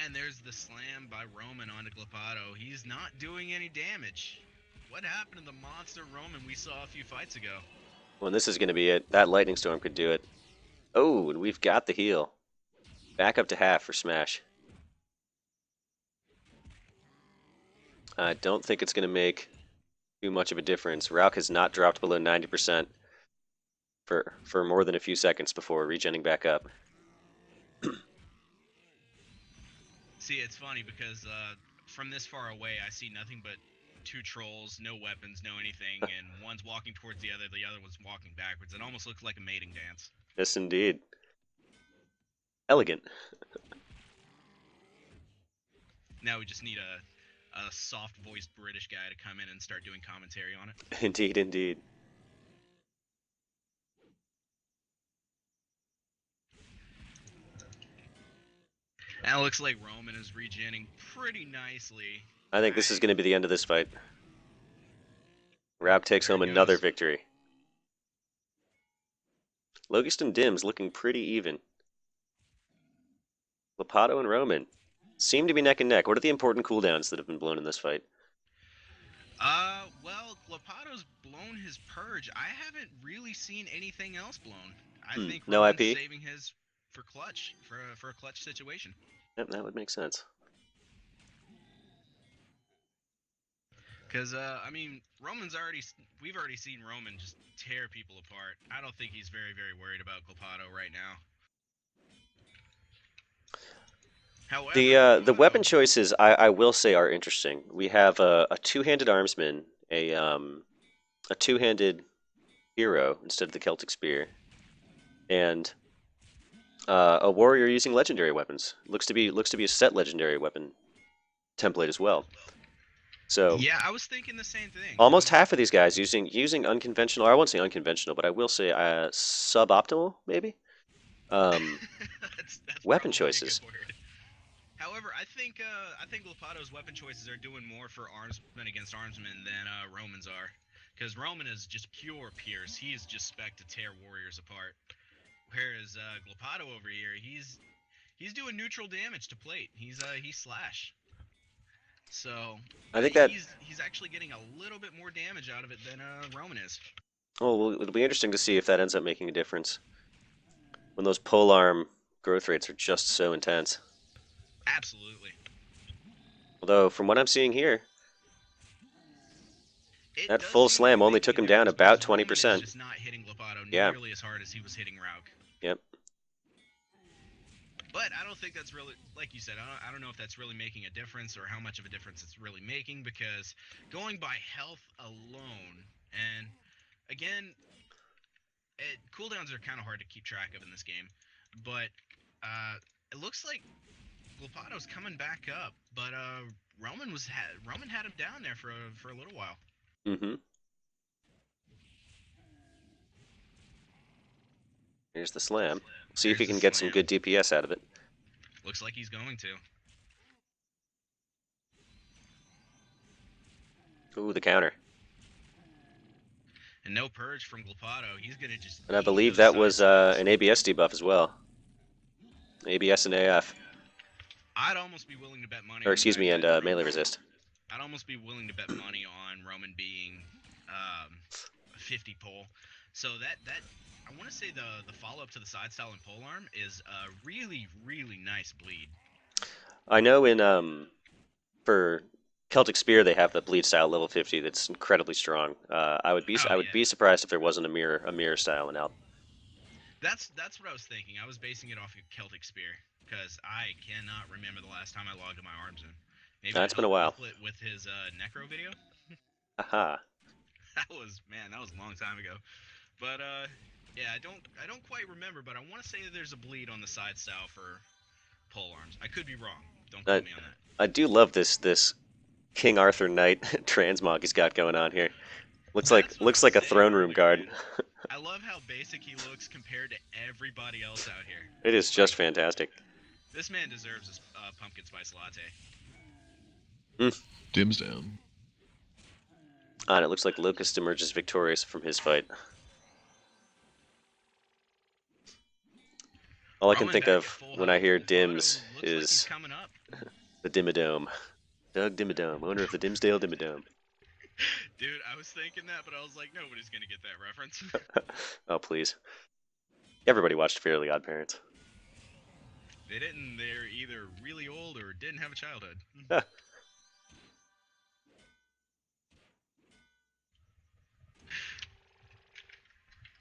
And there's the slam by Roman onto Glapado. He's not doing any damage. What happened to the monster Roman we saw a few fights ago? Well, this is going to be it. That lightning storm could do it. Oh, and we've got the heal. Back up to half for Smash. I don't think it's going to make too much of a difference. Rauk has not dropped below 90% for more than a few seconds before regenning back up. See, it's funny because from this far away, I see nothing but two trolls, no weapons, no anything, and one's walking towards the other one's walking backwards. It almost looks like a mating dance. Yes, indeed. Elegant. Now we just need a soft-voiced British guy to come in and start doing commentary on it. Indeed, indeed. And it looks like Roman is regenning pretty nicely. I think this is going to be the end of this fight. Rauk takes There home it another goes. victory. Locust and Dims looking pretty even. Lepato and Roman seem to be neck and neck. What are the important cooldowns that have been blown in this fight? Well, Lapato's blown his purge. I haven't really seen anything else blown. I think No Roman's IP? saving his for clutch, for a clutch situation. Yep, that would make sense. Because, I mean, we've already seen Roman just tear people apart. I don't think he's very, very worried about Glapato right now. However, The weapon choices I will say are interesting. We have a two-handed Armsman, a two-handed hero instead of the Celtic Spear, and a warrior using legendary weapons. Looks to be a set legendary weapon template as well. So yeah, I was thinking the same thing. almost half of these guys using unconventional, or I won't say unconventional, but I will say suboptimal maybe. That's Weapon probably choices. a good word. However, I think Lapato's weapon choices are doing more for Armsmen against Armsmen than Romans are. Because Roman is just pure pierce. He is just spec to tear warriors apart. Whereas Glapato over here, he's doing neutral damage to plate. He's slash. So I think that he's actually getting a little bit more damage out of it than Roman is. well, it'll be interesting to see if that ends up making a difference when those polearm growth rates are just so intense. Absolutely. Although from what I'm seeing here, It that does full seem to be slam only making took a him down difference about because Roman 20%. is just not hitting Glapato Yeah. nearly as hard as he was hitting Rauk. Yep. But I don't think that's really, like you said, I don't know if that's really making a difference or how much of a difference it's really making, because going by health alone, and again, cooldowns are kind of hard to keep track of in this game, but it looks like Glapato's coming back up, but Roman had him down there for a little while. Mm-hmm. Here's the slam. See if he can get some good DPS out of it. Looks like he's going to. Ooh, the counter. And no purge from Glapato. He's gonna just. And I believe that was an ABS debuff as well. ABS and AF. I'd almost be willing to bet money. Or excuse me, and melee resist. I'd almost be willing to bet money on Roman being 50 pull. So that I want to say the follow up to the side style and polearm is a really nice bleed. I know in for Celtic Spear they have the bleed style level 50 that's incredibly strong. I would be surprised if there wasn't a mirror style in Alp. That's what I was thinking. I was basing it off of Celtic Spear because I cannot remember the last time I logged in my Armsmen. Maybe It's been a while. With his Necro video. Aha. That was a long time ago. But yeah, I don't quite remember, but I want to say that there's a bleed on the side style for polearms. I could be wrong. Don't quote me on that. I do love this King Arthur Knight transmog he's got going on here. Looks like a throne room guard. I love how basic he looks compared to everybody else out here. It is just fantastic. This man deserves a pumpkin spice latte. Dim's down. And it looks like Locust emerges victorious from his fight. All I can think of when I hear Dims is the Dimmadome. Doug Dimmadome, owner of the Dimsdale Dimmadome. Dude, I was thinking that, but I was like, nobody's gonna get that reference. Oh, please. Everybody watched Fairly Odd Parents. They didn't. They're either really old or didn't have a childhood.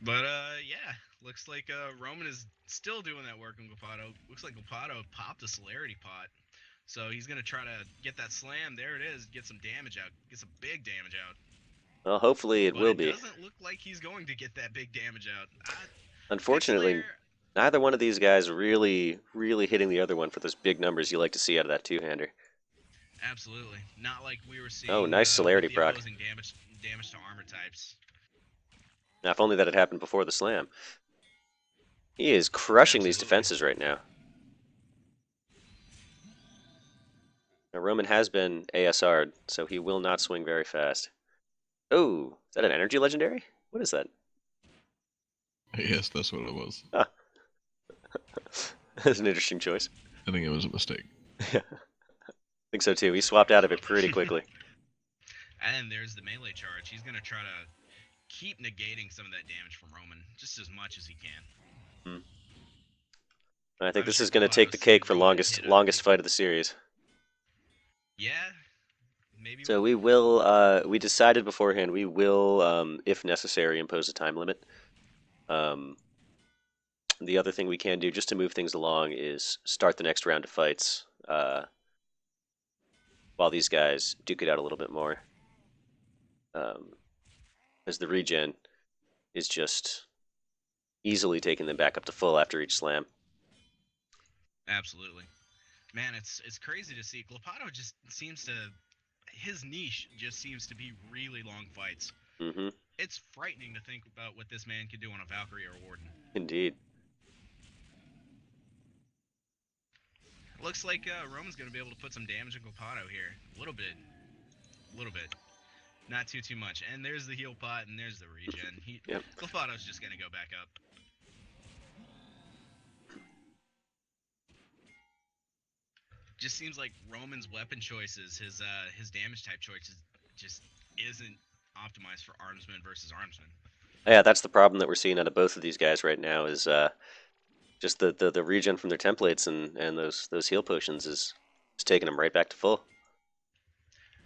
But yeah, looks like Roman is still doing that work on Glapato. Looks like Glapato popped a celerity pot. So he's gonna try to get that slam. There it is. Get some damage out. Get some big damage out. Well, hopefully it But will it be. doesn't look like he's going to get that big damage out. Pit Unfortunately, Slayer, neither one of these guys really hitting the other one for those big numbers you like to see out of that two-hander. absolutely not like we were Oh, seeing nice with celerity the proc. opposing damage to armor types. Now, if only that had happened before the slam. He is crushing these Absolutely. defenses right now. Now, Roman has been ASR'd, so he will not swing very fast. Oh, is that an energy legendary? What is that? Yes, that's what it was. Ah, that's an interesting choice. I think it was a mistake. I think so too. He swapped out of it pretty quickly. And there's the melee charge. He's gonna try to keep negating some of that damage from Roman just as much as he can. I think I'm this sure is going to Clapato take the seen cake for Roman hit longest fight of the series. Yeah, maybe. So we will. We decided beforehand we will, if necessary, impose a time limit. The other thing we can do just to move things along is start the next round of fights while these guys duke it out a little bit more. As the regen is just easily taking them back up to full after each slam. Absolutely. Man, it's crazy to see. Clapato just seems to, his niche just seems to be really long fights. Mm-hmm. It's frightening to think about what this man could do on a Valkyrie or Warden. Indeed. Looks like Roman's going to be able to put some damage on Clapato here. A little bit. Not too much. And there's the heal pot, and there's the regen. Yep. Clapato's just going to go back up. Just seems like Roman's weapon choices, his damage type choices, just isn't optimized for Armsmen versus Armsmen. Yeah, that's the problem that we're seeing out of both of these guys right now is just the regen from their templates and those heal potions is taking them right back to full.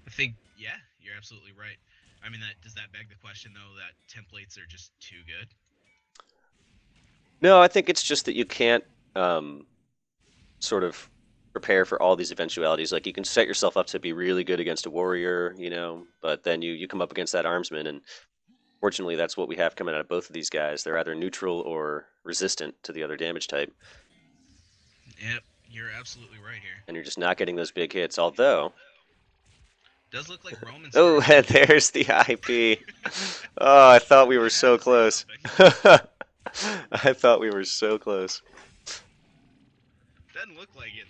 I think, yeah, you're absolutely right. I mean, does that beg the question, though, that templates are just too good? No, I think it's just that you can't sort of prepare for all these eventualities. Like, you can set yourself up to be really good against a warrior, but then you come up against that Armsman, and fortunately that's what we have coming out of both of these guys. They're either neutral or resistant to the other damage type. Yep, you're absolutely right here. And you're just not getting those big hits, although... Does look like Roman's... Oh, and there's the IP. Oh, I thought we were so close. I thought we were so close. Doesn't look like it.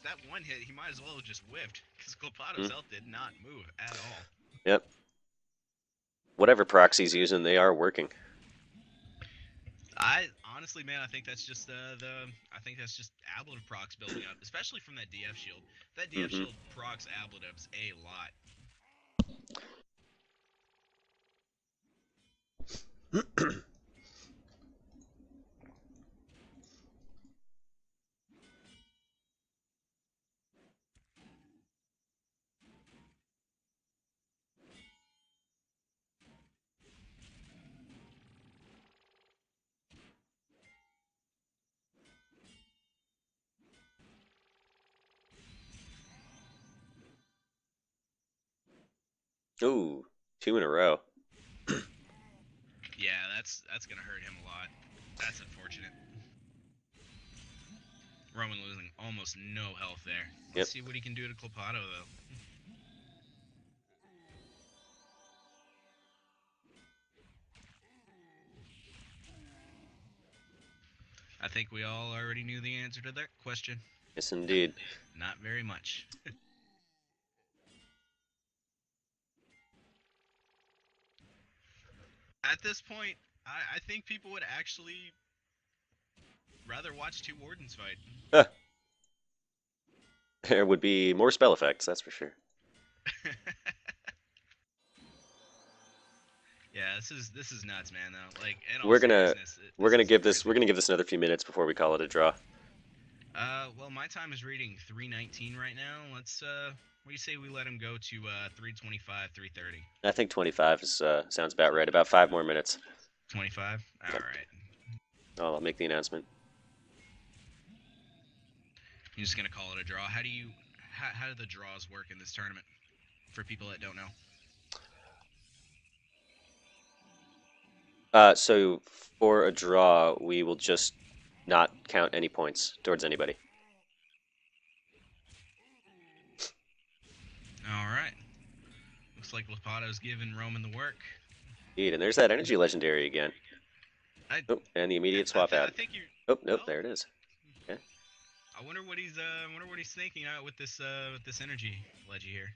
That one hit, he might as well have just whiffed, because Clapato's health did not move at all. Yep. Whatever proxy's using, they are working. Honestly, man, I think that's just ablative procs building up, especially from that DF shield. That DF shield procs ablatives a lot. Ooh, 2 in a row. Yeah, that's gonna hurt him a lot. That's unfortunate. Roman losing almost no health there. Let's see what he can do to Clapato, though. I think we all already knew the answer to that question. Yes, indeed. Not very much. At this point, I think people would actually rather watch two Wardens fight. There would be more spell effects, that's for sure. Yeah, this is nuts, man. Though, like, we're gonna give this another few minutes before we call it a draw. Well, my time is reading 3:19 right now. Let's what do you say we let him go to 3:25, 3:30? I think 25 is sounds about right. About 5 more minutes. 25. All right. I'll make the announcement. You're just gonna call it a draw. How do the draws work in this tournament? For people that don't know. So for a draw, we will just not count any points towards anybody. All right. Looks like Lapato's giving Roman the work. Indeed, and there's that energy legendary again. Oh, and the immediate swap out. I think you. Oh, nope, there it is. Okay. I wonder what he's thinking out with this energy leggy here.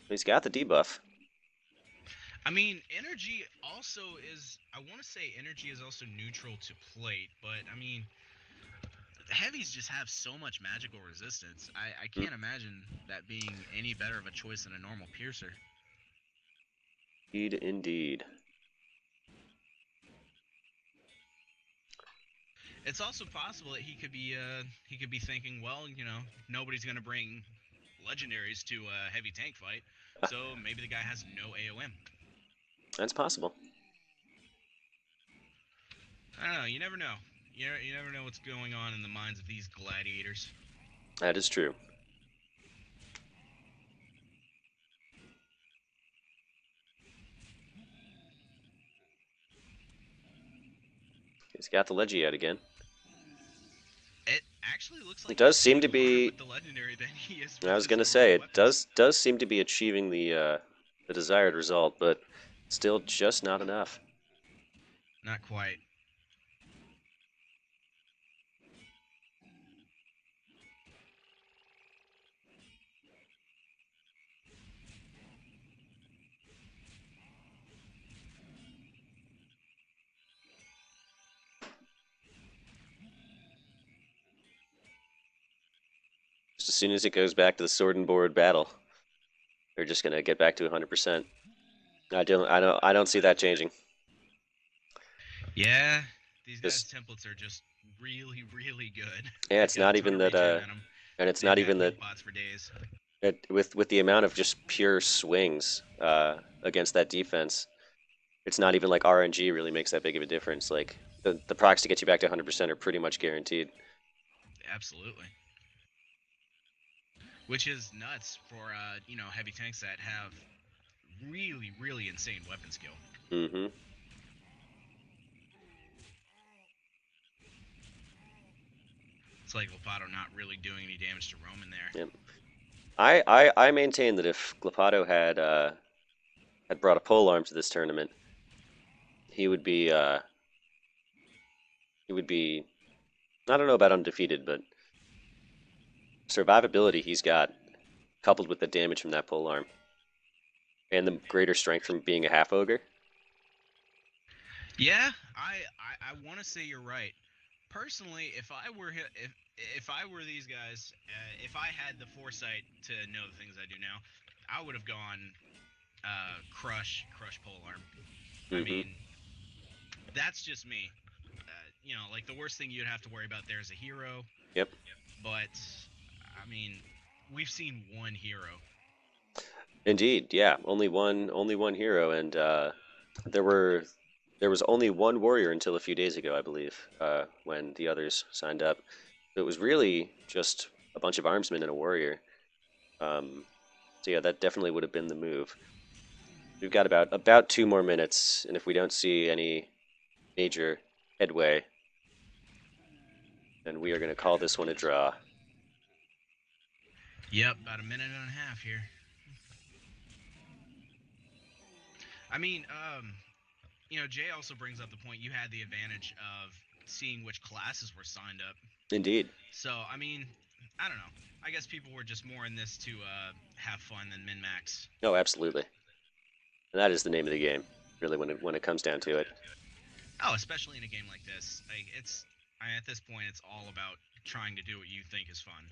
He's got the debuff. I mean, energy also is. I want to say energy is also neutral to plate, but I mean, heavies just have so much magical resistance. I can't imagine that being any better of a choice than a normal piercer. Indeed. It's also possible that he could be thinking, well, you know, nobody's gonna bring legendaries to a heavy tank fight, so maybe the guy has no AOM. That's possible. I don't know. You never know. You never know what's going on in the minds of these gladiators. That is true. He's got the Leggy out again. It actually looks like it does seem to be. With the legendary than he is. I was gonna say it does seem to be achieving the desired result, but still just not enough. Not quite. Just as soon as it goes back to the sword and board battle, they're just gonna get back to 100%. I don't see that changing. Yeah, these guys' templates are just really, really good. Yeah, it's not even that. And it's not even that. Bots for days. With the amount of just pure swings against that defense, it's not even like RNG really makes that big of a difference. Like the procs to get you back to 100% are pretty much guaranteed. Absolutely. Which is nuts for you know, heavy tanks that have really, really insane weapon skill. Mm-hmm. It's like Lapato not really doing any damage to Roman there. Yep. I maintain that if Glapato had brought a polearm to this tournament, he would be I don't know about undefeated, but survivability he's got, coupled with the damage from that polearm, and the greater strength from being a half ogre. Yeah, I want to say you're right. Personally, if I were these guys, if I had the foresight to know the things I do now, I would have gone crush polearm. Mm-hmm. I mean, that's just me. You know, like the worst thing you'd have to worry about there is a hero. Yep. But I mean, we've seen one hero. Indeed, yeah, only one hero, and there was only one warrior until a few days ago, I believe, when the others signed up. It was really just a bunch of armsmen and a warrior. So yeah, that definitely would have been the move. We've got about 2 more minutes, and if we don't see any major headway, then we are going to call this one a draw. Yep, about a minute and a half here. I mean, you know, Jay also brings up the point you had the advantage of seeing which classes were signed up. Indeed. So, I mean, I don't know. I guess people were just more in this to have fun than min-max. Oh, absolutely. And that is the name of the game, really, when it comes down to it. Oh, especially in a game like this. Like, at this point, it's all about trying to do what you think is fun.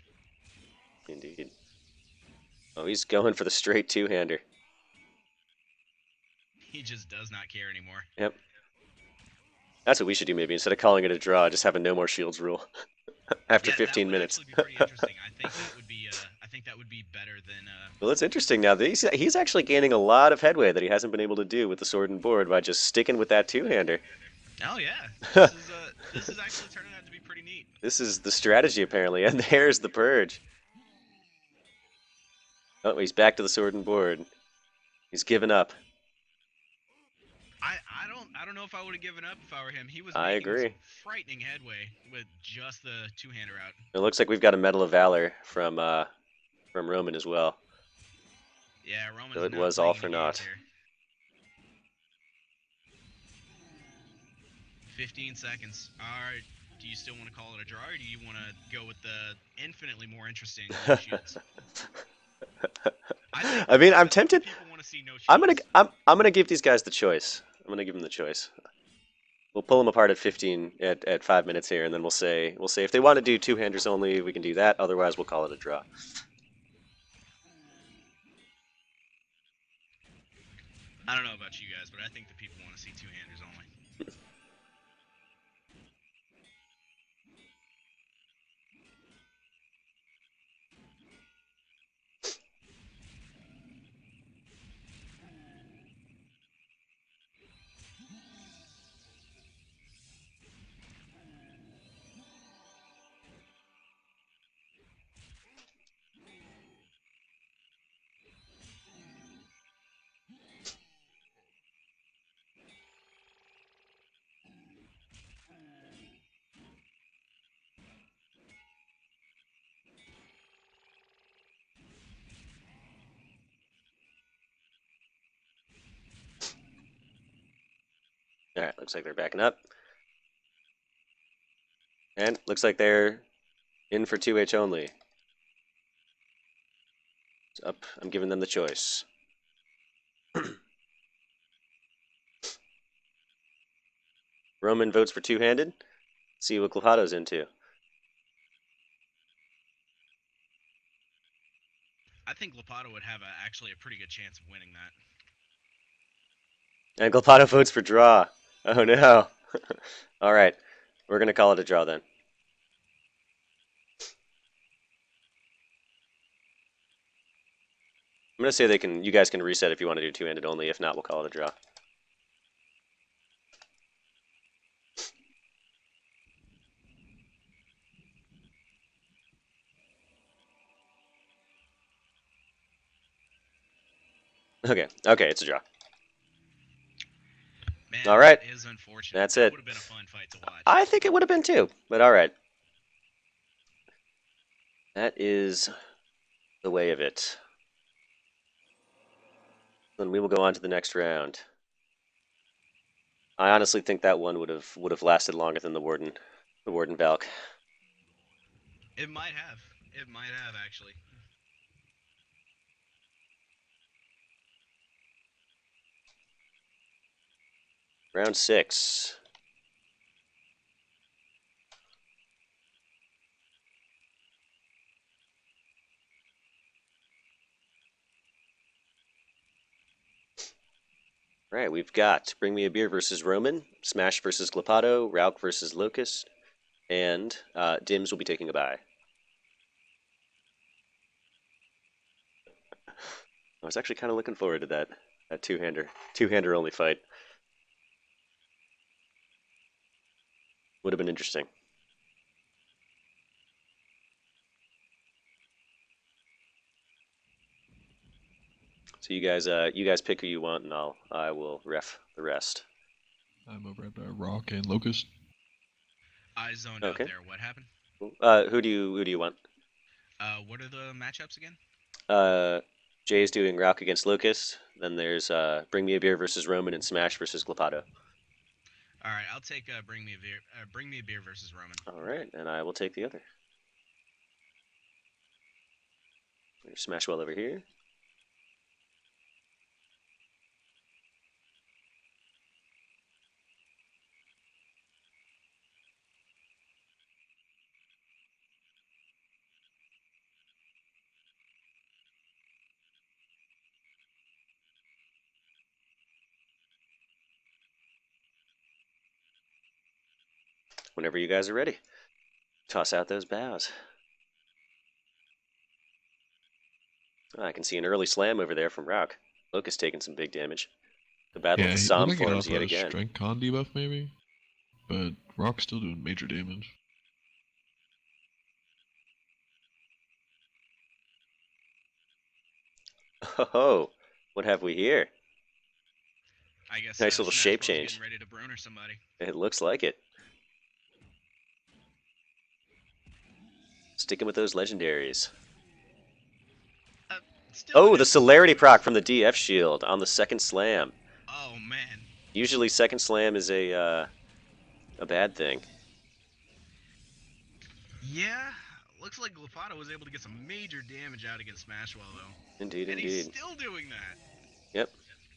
Indeed. Oh, he's going for the straight two-hander. He just does not care anymore. Yep. That's what we should do, maybe. Instead of calling it a draw, just have a no more shields rule after 15 minutes. That would actually be pretty interesting. I think that would be better than. Well, it's interesting now. He's actually gaining a lot of headway that he hasn't been able to do with the sword and board by just sticking with that two-hander. Oh yeah, This is actually turning out to be pretty neat. This is the strategy, apparently, and there's the purge. Oh, he's back to the sword and board. He's given up. I don't know if I would have given up if I were him. He was I making some agree. frightening headway with just the two-hander out. It looks like we've got a Medal of Valor from Roman as well. Yeah, Roman's So it not was all playing for any games naught. here. 15 seconds. Alright, do you still want to call it a draw, or do you want to go with the infinitely more interesting no shields? I mean, I'm tempted. People want to see no I'm shields. gonna give these guys the choice. I'm gonna give them the choice. We'll pull them apart at 15 at 5 minutes here, and then we'll say if they want to do two-handers only, we can do that. Otherwise, we'll call it a draw. I don't know about you guys, but I think the people want to see two-handers only. All right, looks like they're backing up, and looks like they're in for 2H only. It's up. I'm giving them the choice. Roman votes for two-handed. See what Clavado's into. I think Lapato would have actually a pretty good chance of winning that. And Clavato votes for draw. Oh no. All right, we're gonna call it a draw then. I'm gonna say you guys can reset if you want to do two-handed only. If not, we'll call it a draw. Okay, it's a draw. Man, All right. that is unfortunate. That's That it. would have been a fun fight to watch. I think it would have been too, but all right. That is the way of it. Then we will go on to the next round. I honestly think that one would have lasted longer than the Warden Valk. It might have. It might have, actually. Round 6. Right, we've got Bring Me a Beer versus Roman, Smash versus Glapato, Rauk versus Locust, and Dims will be taking a bye. I was actually kind of looking forward to that two-hander only fight. Would have been interesting. So you guys pick who you want, and I will ref the rest. I'm over at Rock and Locust. I zoned out there. What happened? Who do you want? What are the matchups again? Jay's doing Rauk against Locust. Then there's Bring Me a Beer versus Roman and Smash versus Glapato. All right, I'll take Bring Me a Beer versus Roman. All right, and I will take the other. There's Smashwell over here. Whenever you guys are ready, toss out those bows. Oh, I can see an early slam over there from Rauk. Locust taking some big damage. The battle of the Psalm forms yet again. Strength con debuff, maybe? but Rock's still doing major damage. Oh, what have we here? I guess Nice little shape Smashwell's change. getting ready to Bruner somebody. It looks like it. Sticking with those legendaries. Still Oh, an the empty celerity boots. proc from the DF shield on the second slam. Oh man. Usually second slam is a bad thing. Yeah, looks like Lepato was able to get some major damage out against Smashwell though. Indeed, And he's indeed. still doing that. Yep.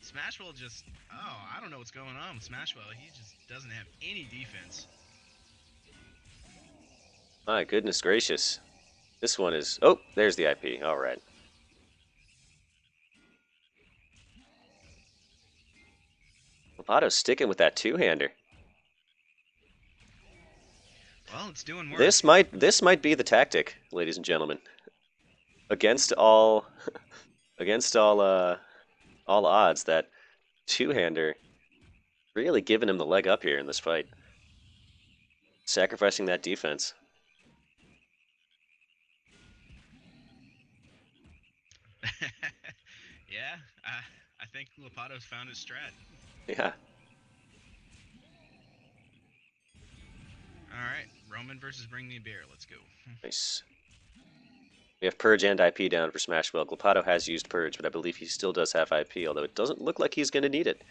Smashwell just, I don't know what's going on with Smashwell. He just doesn't have any defense. My goodness gracious. This one is... Oh, there's the IP. All right. Lepato's sticking with that two-hander. Well, it's doing work. This might be the tactic, ladies and gentlemen. Against all odds, that two-hander really giving him the leg up here in this fight. Sacrificing that defense. Yeah, I think Lepato's found his strat. Yeah. Alright, Roman versus Bring Me a Beer. Let's go. Nice. We have Purge and IP down for Smashwell. Lepato has used Purge, but I believe he still does have IP, although it doesn't look like he's going to need it.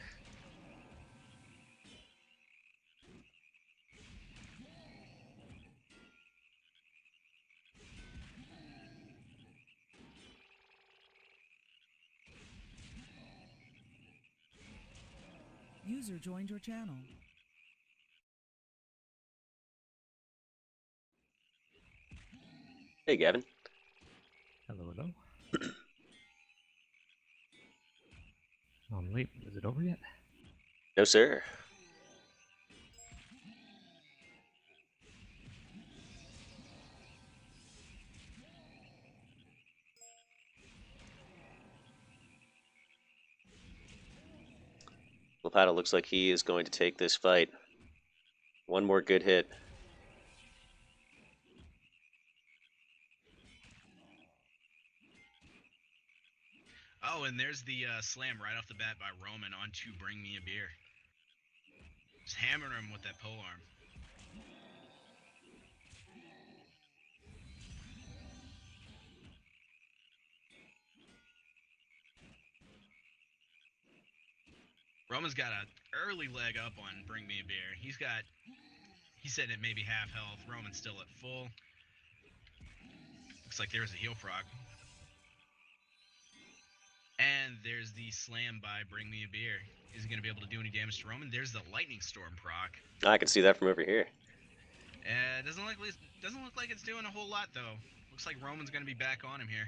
User joined your channel. Hey, Gavin. Hello, hello. I'm late. Is it over yet? No, sir. Lepato looks like he is going to take this fight. One more good hit. Oh, and there's the slam right off the bat by Roman onto Bring Me a Beer. Just hammering him with that pole arm. Roman's got an early leg up on Bring Me a Beer. He said at maybe half health. Roman's still at full. Looks like there's a heel proc. And there's the slam by Bring Me a Beer. Is he going to be able to do any damage to Roman? There's the Lightning Storm proc. I can see that from over here. Doesn't look like it's doing a whole lot though. Looks like Roman's going to be back on him here.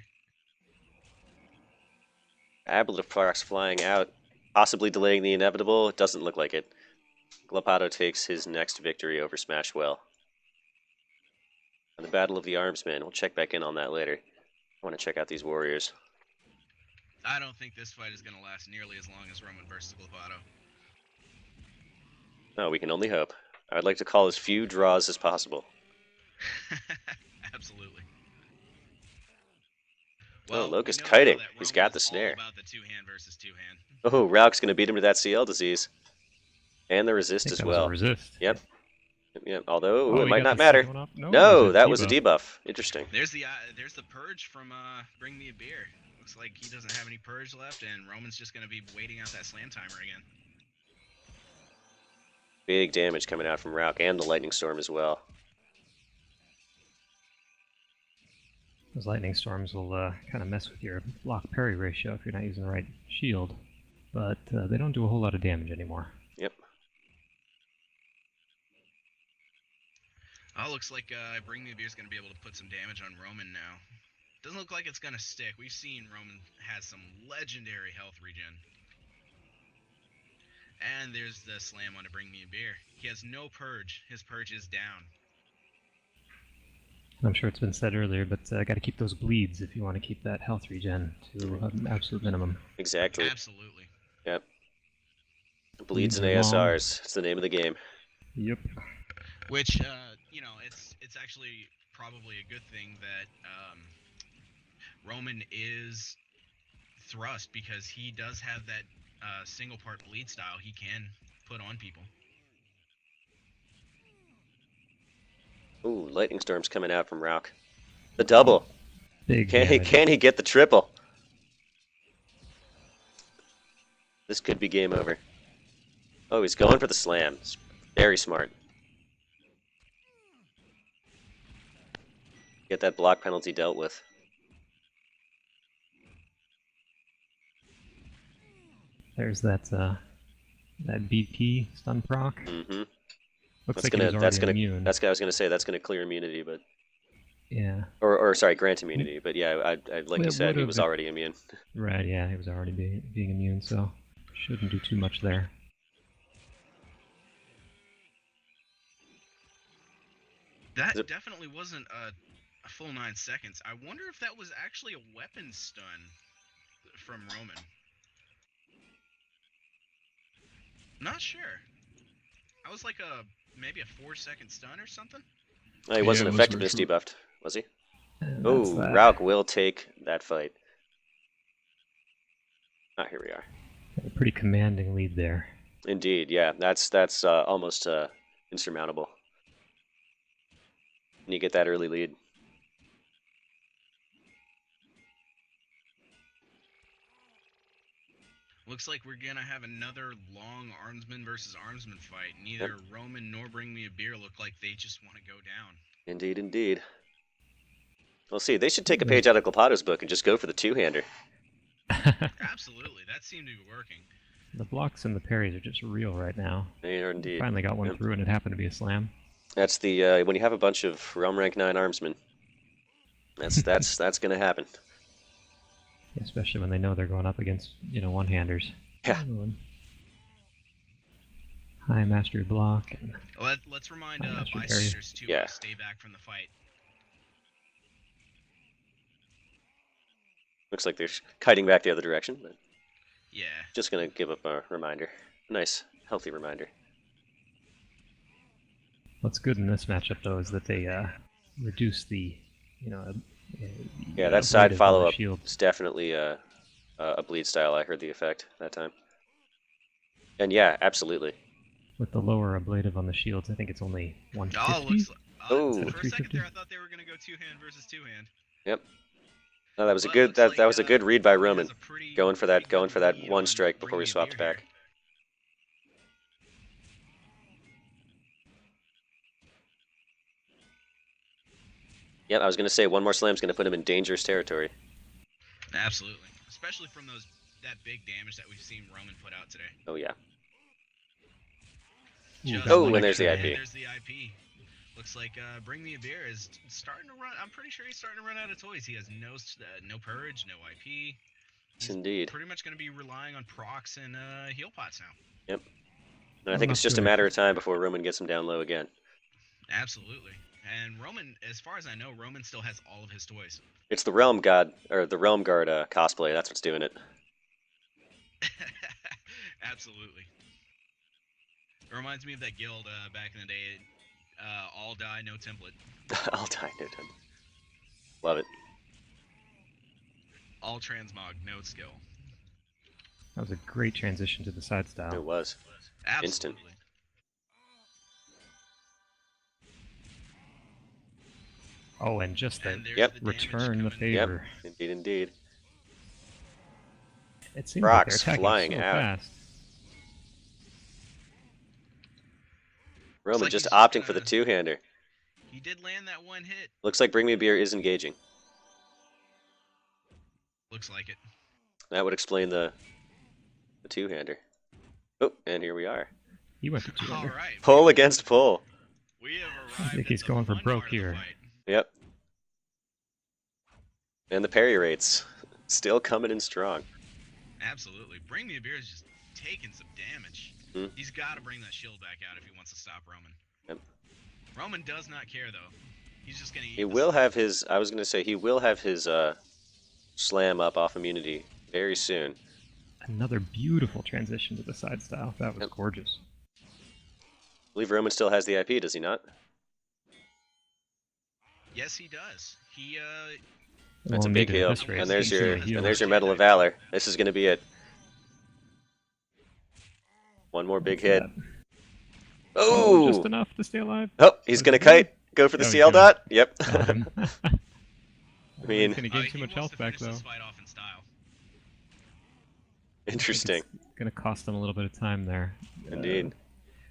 Ablative procs flying out, possibly delaying the inevitable. It doesn't look like it. Lepato takes his next victory over Smashwell. On the Battle of the Armsmen. We'll check back in on that later. I want to check out these warriors. I don't think this fight is going to last nearly as long as Roman versus Lepato. Oh, we can only hope. I would like to call as few draws as possible. Absolutely. Well, Locust we know kiting. now that He's Roman got is the snare. all about the two-hand versus two-hand. Oh, Rauk's going to beat him to that CL disease. And the I resist think as that well. was a resist. Yep. Yep. Although, Oh, it he might got not the matter. second one off? No, No, it was that was a debuff. debuff. Interesting. There's the purge from Bring Me a Beer. Looks like he doesn't have any purge left, and Roman's just going to be waiting out that slam timer again. Big damage coming out from Rauk and the Lightning Storm as well. Those lightning storms will kind of mess with your block parry ratio if you're not using the right shield, but they don't do a whole lot of damage anymore. Yep. Oh, looks like Bring Me a Beer is going to be able to put some damage on Roman now. Doesn't look like it's going to stick. We've seen Roman has some legendary health regen. And there's the slam on to Bring Me a Beer. He has no purge. His purge is down. I'm sure it's been said earlier, but got to keep those bleeds if you want to keep that health regen to an absolute minimum. Exactly. Absolutely. Yep. Bleeds and Bleeds are long. ASRs. It's the name of the game. Yep. Which, you know, it's actually probably a good thing that Roman is thrust, because he does have that single part bleed style he can put on people. Ooh, lightning storm's coming out from Rauk. The double. Big Can damage. he get the triple? This could be game over. Oh, he's going for the slam. It's very smart. Get that block penalty dealt with. There's that BP stun proc. Mm-hmm. Looks like he was already immune. That's what I was gonna say. That's gonna clear immunity, but Yeah. or sorry, grant immunity. But yeah, I like Well, you it said, he would've was been- already immune. Right, yeah, he was already being immune, so shouldn't do too much there. That Zip. definitely wasn't a full 9 seconds. I wonder if that was actually a weapon stun from Roman. Not sure. I was like maybe a 4-second stun or something. Oh, he Yeah, wasn't it was effectiveness very debuffed, was he? And Oh, that's that. Rauk will take that fight. Ah, here we are. A pretty commanding lead there. Indeed, yeah. That's almost insurmountable. And you get that early lead. Looks like we're gonna have another long Armsmen versus Armsmen fight. Neither Roman nor Bring Me a Beer look like they just want to go down. Indeed, indeed. We'll see. They should take a page out of Clapato's book and just go for the two-hander. Absolutely, that seemed to be working. The blocks and the parries are just real right now. They are indeed. Finally got one Yep. through, and it happened to be a slam. That's the when you have a bunch of realm rank 9 Armsmen. That's gonna happen. Especially when they know they're going up against, one-handers. Yeah. High mastery block. And Let's remind Master parry. bystanders to Yeah. stay back from the fight. Looks like they're kiting back the other direction, but Yeah. just gonna give up a reminder. Nice, healthy reminder. What's good in this matchup, though, is that they reduce the, Yeah, that side ablative on the follow-up shield. is definitely a bleed style. I heard the effect that time. And yeah, absolutely. With the lower ablative on the shields, I think it's only 150. Oh. For a second 350? there, I thought they were gonna go two-hand versus two-hand. Yep. No, that was a Well, good looks that like, was a good read by Roman Roman. has a pretty Going for that good lead one on strike Bring before Me he a swapped Beer back. here. Yeah, I was gonna say one more slam's gonna put him in dangerous territory. Absolutely, especially from that big damage that we've seen Roman put out today. Oh yeah. Ooh, Just got Oh, one and there's the extra IP. And there's the IP. Looks like Bring Me a Beer is starting to run. I'm pretty sure he's starting to run out of toys. He has no purge, no IP. Yes, indeed. Pretty much going to be relying on procs and heal pots now. Yep. And I I'm think not it's just a sure. matter of time before Roman gets him down low again. Absolutely. And Roman, as far as I know, Roman still has all of his toys. It's the Realm God or the Realm Guard cosplay. That's what's doing it. Absolutely. It reminds me of that guild back in the day. All die, no template. I'll die no time. Love it. All transmog, no skill. That was a great transition to the side style. It was. Instant. Absolutely. Oh, and just the And there's Yep. the damage return the coming. favor. Indeed, indeed. It seems like they're Brock's attacking flying so out. fast. Roman like just he's just opting for the gonna- two-hander. He did land that one hit. Looks like Bring Me a Beer is engaging. Looks like it. That would explain the two-hander. Oh, and here we are. He went to 200. All right. Pull against pull. We have arrived. I think at he's the going for fun broke part of the here. fight. Yep. And the parry rates still coming in strong. Absolutely. Bring Me a Beer is just taking some damage. Hmm. He's got to bring that shield back out if he wants to stop Roman. Yep. Roman does not care, though. He's just going to eat He this. will have his. I was gonna say he will have his slam up off immunity very soon. Another beautiful transition to the side style. That was Yep. gorgeous. believe Roman still has the IP, does he not? Yes, he does. He That's a Won't big need it at heal. this rate. And there's He's your gonna heal. Medal of Valor. This is gonna be it. One more big hit. Oh, just Oh! enough to stay alive. Oh, he's gonna kite. Go for the Oh, he's CL gonna- dot. Yep. Got him. I mean, he's gonna gain he too much wants health to back finish though. this fight off in style. interesting. It's gonna cost him a little bit of time there. Indeed.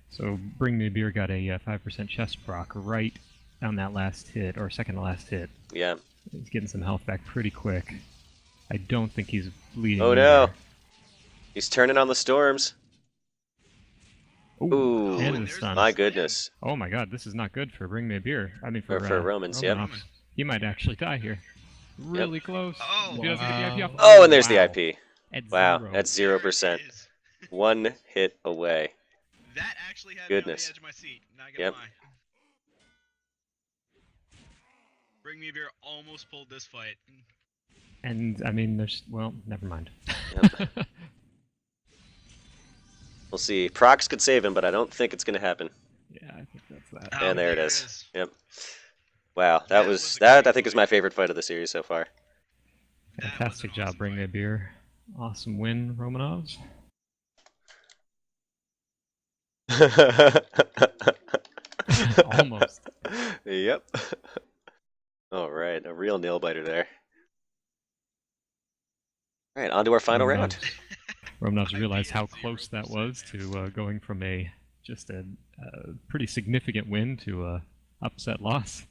So Bring Me a Beer got a 5% chest proc right on that last hit, or second to last hit. Yeah. He's getting some health back pretty quick. I don't think he's bleeding. Oh either. no. He's turning on the storms. Ooh, Ooh, and the there's stun. my goodness. Oh my god, this is not good for Bring Me a Beer. I mean, for Romans, yep. Romanovs. He might actually die here. Really close. Oh, If he doesn't get the IP off. Oh, and there's wow. the IP. At Wow, zero. that's There 0%. it is. One hit away. That actually had Goodness. me on the edge of my seat. Not gonna Yep. lie. Bring Me a Beer almost pulled this fight. And I mean, there's never mind. Yep. We'll see. Procs could save him, but I don't think it's going to happen. Yeah, I think that's that. Oh, And there it there is. Yep. Wow, that That was was a that. great I think is fight. my favorite fight of the series so far. That was an Fantastic job, awesome Bring Me a fight. Beer. Awesome win, Romanovs. Almost. Yep. All right, a real nail biter there. All right, on to our final round. Romanovs I realized beat how it close that 0%, was to going from just a pretty significant win to a upset loss.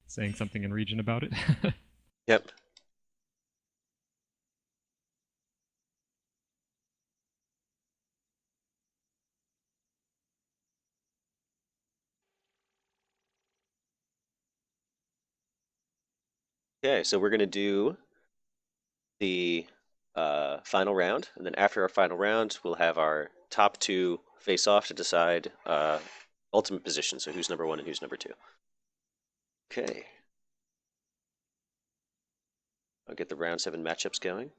Saying something in region about it. Yep. Okay, so we're gonna do the final round, and then after our final round, we'll have our top two face off to decide ultimate position. So who's number one and who's number two. Okay. I'll get the round 7 matchups going,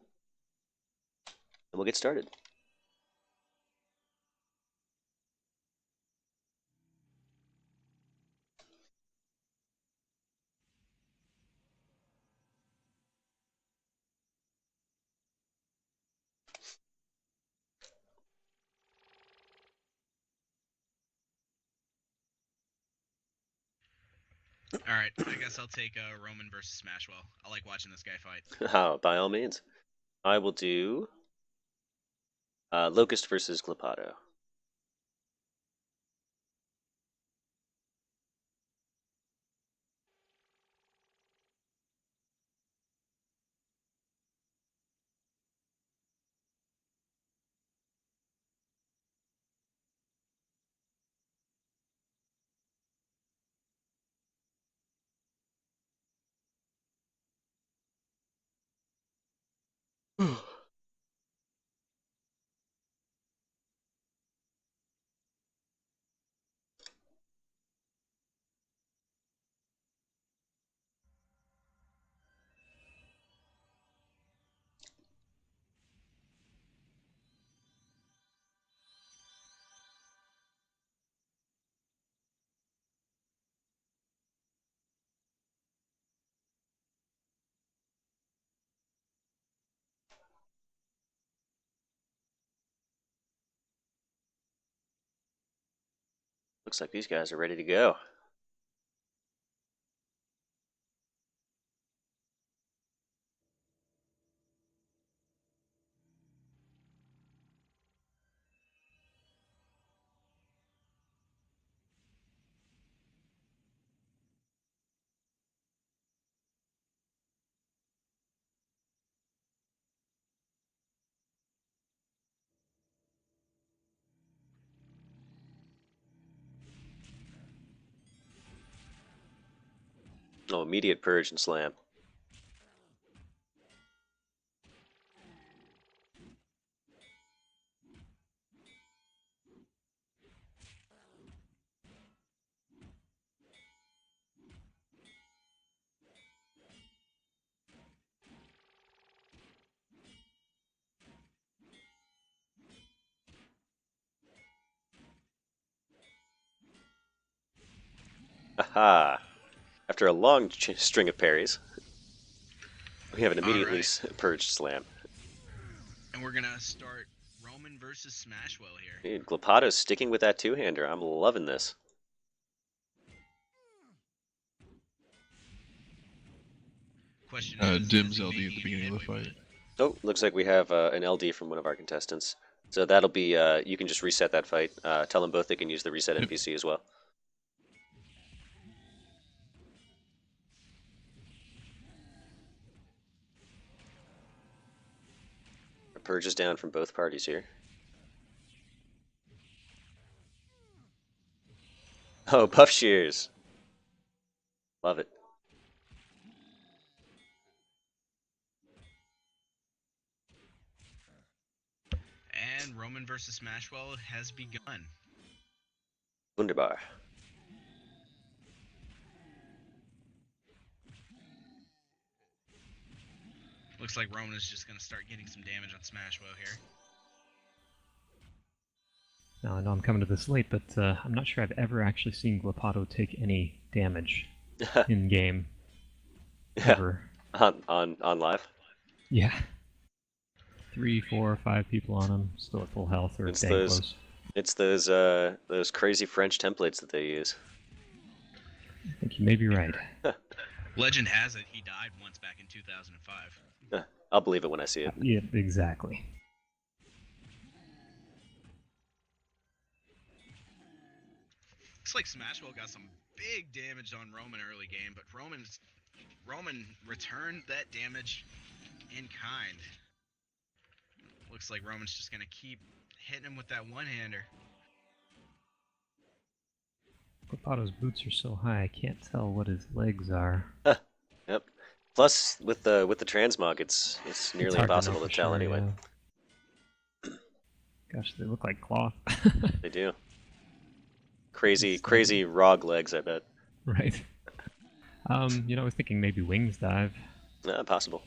and we'll get started. Alright, I guess I'll take Roman versus Smashwell. I like watching this guy fight. Oh, by all means. I will do Locust versus Glapato. Looks like these guys are ready to go. Oh, immediate purge and slam. Aha! After a long string of parries, we have an immediately Alright. purged slam. And we're gonna start Roman versus Smashwell here. Dude, Glapato's sticking with that two-hander. I'm loving this. Question is, Dim's is he LD at the making beginning of the headway with fight. it? Oh, looks like we have an LD from one of our contestants. So that'll be, you can just reset that fight. Tell them both they can use the reset Yep. NPC as well. The purge is down from both parties here. Oh, buff shears. Love it. And Roman versus Smashwell has begun. Wunderbar. Looks like Roman is just gonna start getting some damage on Smashwell here. Now, I know I'm coming to this late, but I'm not sure I've ever actually seen Glapato take any damage in game. Ever. on live. Yeah. 3, 4, 5 people on him, still at full health or It's dang those- close. It's those crazy French templates that they use. I think you may be right. Legend has it he died once back in 2005. I'll believe it when I see it. Yeah, exactly. Looks like Smashwell got some big damage on Roman early game, but Roman returned that damage in kind. Looks like Roman's just gonna keep hitting him with that one-hander. Glapato's boots are so high I can't tell what his legs are. Yep. Plus, with the transmog, it's nearly hard to know impossible to for tell sure, anyway. yeah. Gosh, they look like cloth. They do. Crazy rog legs, I bet. Right. I was thinking maybe Wings Dive. Possible.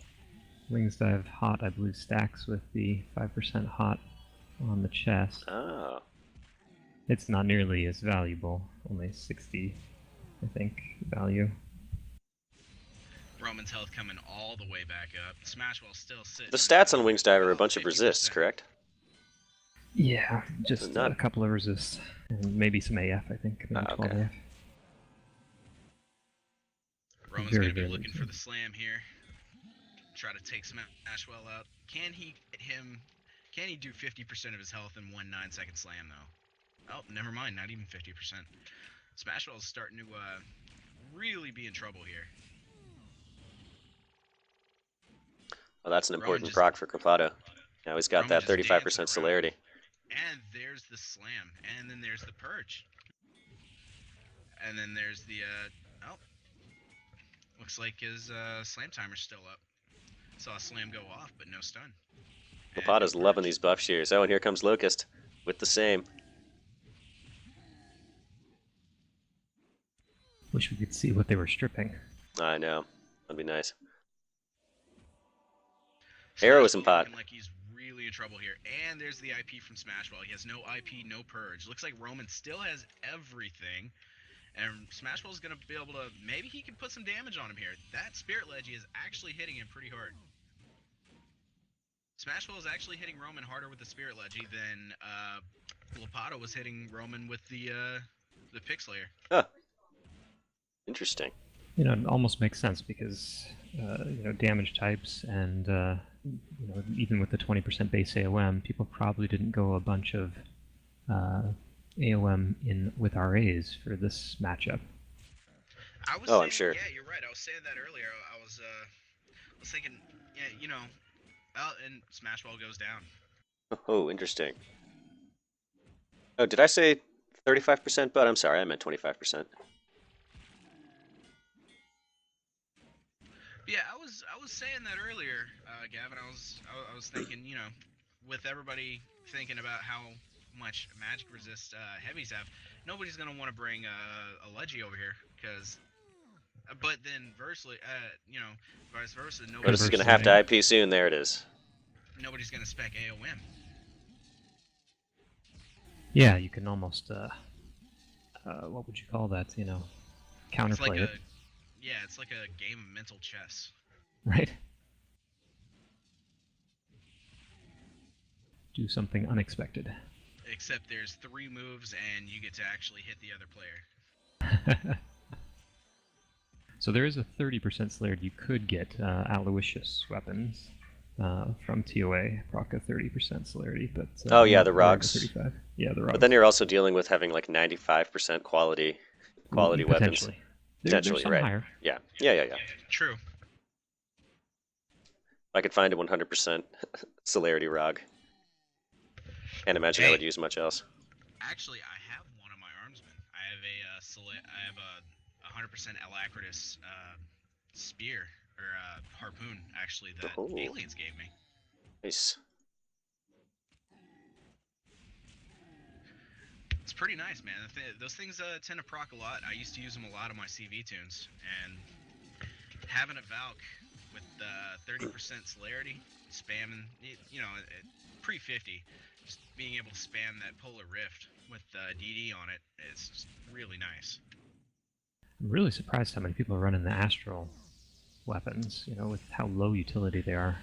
Wings Dive hot, I believe, stacks with the 5% hot on the chest. Oh. It's not nearly as valuable, only 60, I think, value. Roman's health coming all the way back up. Smashwell still sitting. The stats on Wings Dive are a about bunch of 50%. resists, correct? Yeah, just Not- a couple of resists, and maybe some AF, I think, maybe 12 okay. AF. Roman's Very, gonna be very looking for limited. the slam here. Try to take Smashwell out. Can he get him? Can he do 50% of his health in one 9-second slam though? Oh, never mind. Not even 50%. Smashwell's starting to really be in trouble here. Oh, that's an Roman important just- proc for Glapato. Now he's got Roman that just 35% dancing around. celerity. And there's the slam, and then there's the purge, and then there's the oh, looks like his slam timer's still up. Saw a slam go off, but no stun. And Glapato's no loving purge. these buff shears. Oh, and here comes Locust with the same. Wish we could see what they were stripping. I know. That'd be nice. Arrow is in Smashwell pot. looking like he's really in trouble here. And there's the IP from Smashwell. He has no IP, no purge. Looks like Roman still has everything. And Smashwell's going to be able to... Maybe he can put some damage on him here. That Spirit Leggy is actually hitting him pretty hard. Smashwell is actually hitting Roman harder with the Spirit Leggy than Glapato was hitting Roman with the Pick Slayer. Huh. Interesting. It almost makes sense because, damage types and, even with the 20% base AOM, people probably didn't go a bunch of AOM in with RAs for this matchup. I was Oh, saying, I'm sure. Yeah, you're right. I was saying that earlier. I was thinking, yeah, and Smashwell goes down. Oh, interesting. Oh, did I say 35%? But I'm sorry, I meant 25%. Yeah, I was saying that earlier, Gavin. I was thinking, with everybody thinking about how much magic resist heavies have, nobody's gonna want to bring a Leggy over here because. But then, versely, vice versa, Lotus is going to have to IP soon. There it is. Nobody's gonna spec AOM. Yeah, you can almost, what would you call that, counterplay it. Yeah, it's like a game of mental chess. Right. Do something unexpected. Except there's 3 moves and you get to actually hit the other player. So there is a 30% Slayered you could get Aloysius weapons from TOA, proc a 30% celerity, but Oh yeah, the or Rogs. 35. Yeah, the Rogs. But then you're also dealing with having like 95% quality weapons. Potentially. There's Potentially, some right? higher. Yeah. True. I could find a 100% celerity Rog. Can't imagine I would use much else. Actually, I have one of my Armsmen. I have a 100% Alacritus spear or harpoon actually that aliens gave me. Nice. It's pretty nice, man. Those things tend to proc a lot. I used to use them a lot on my CV tunes, and having a Valk with 30% celerity, spamming, pre-50, just being able to spam that Polar Rift with DD on it is just really nice. I'm really surprised how many people are running the Astral weapons, with how low utility they are.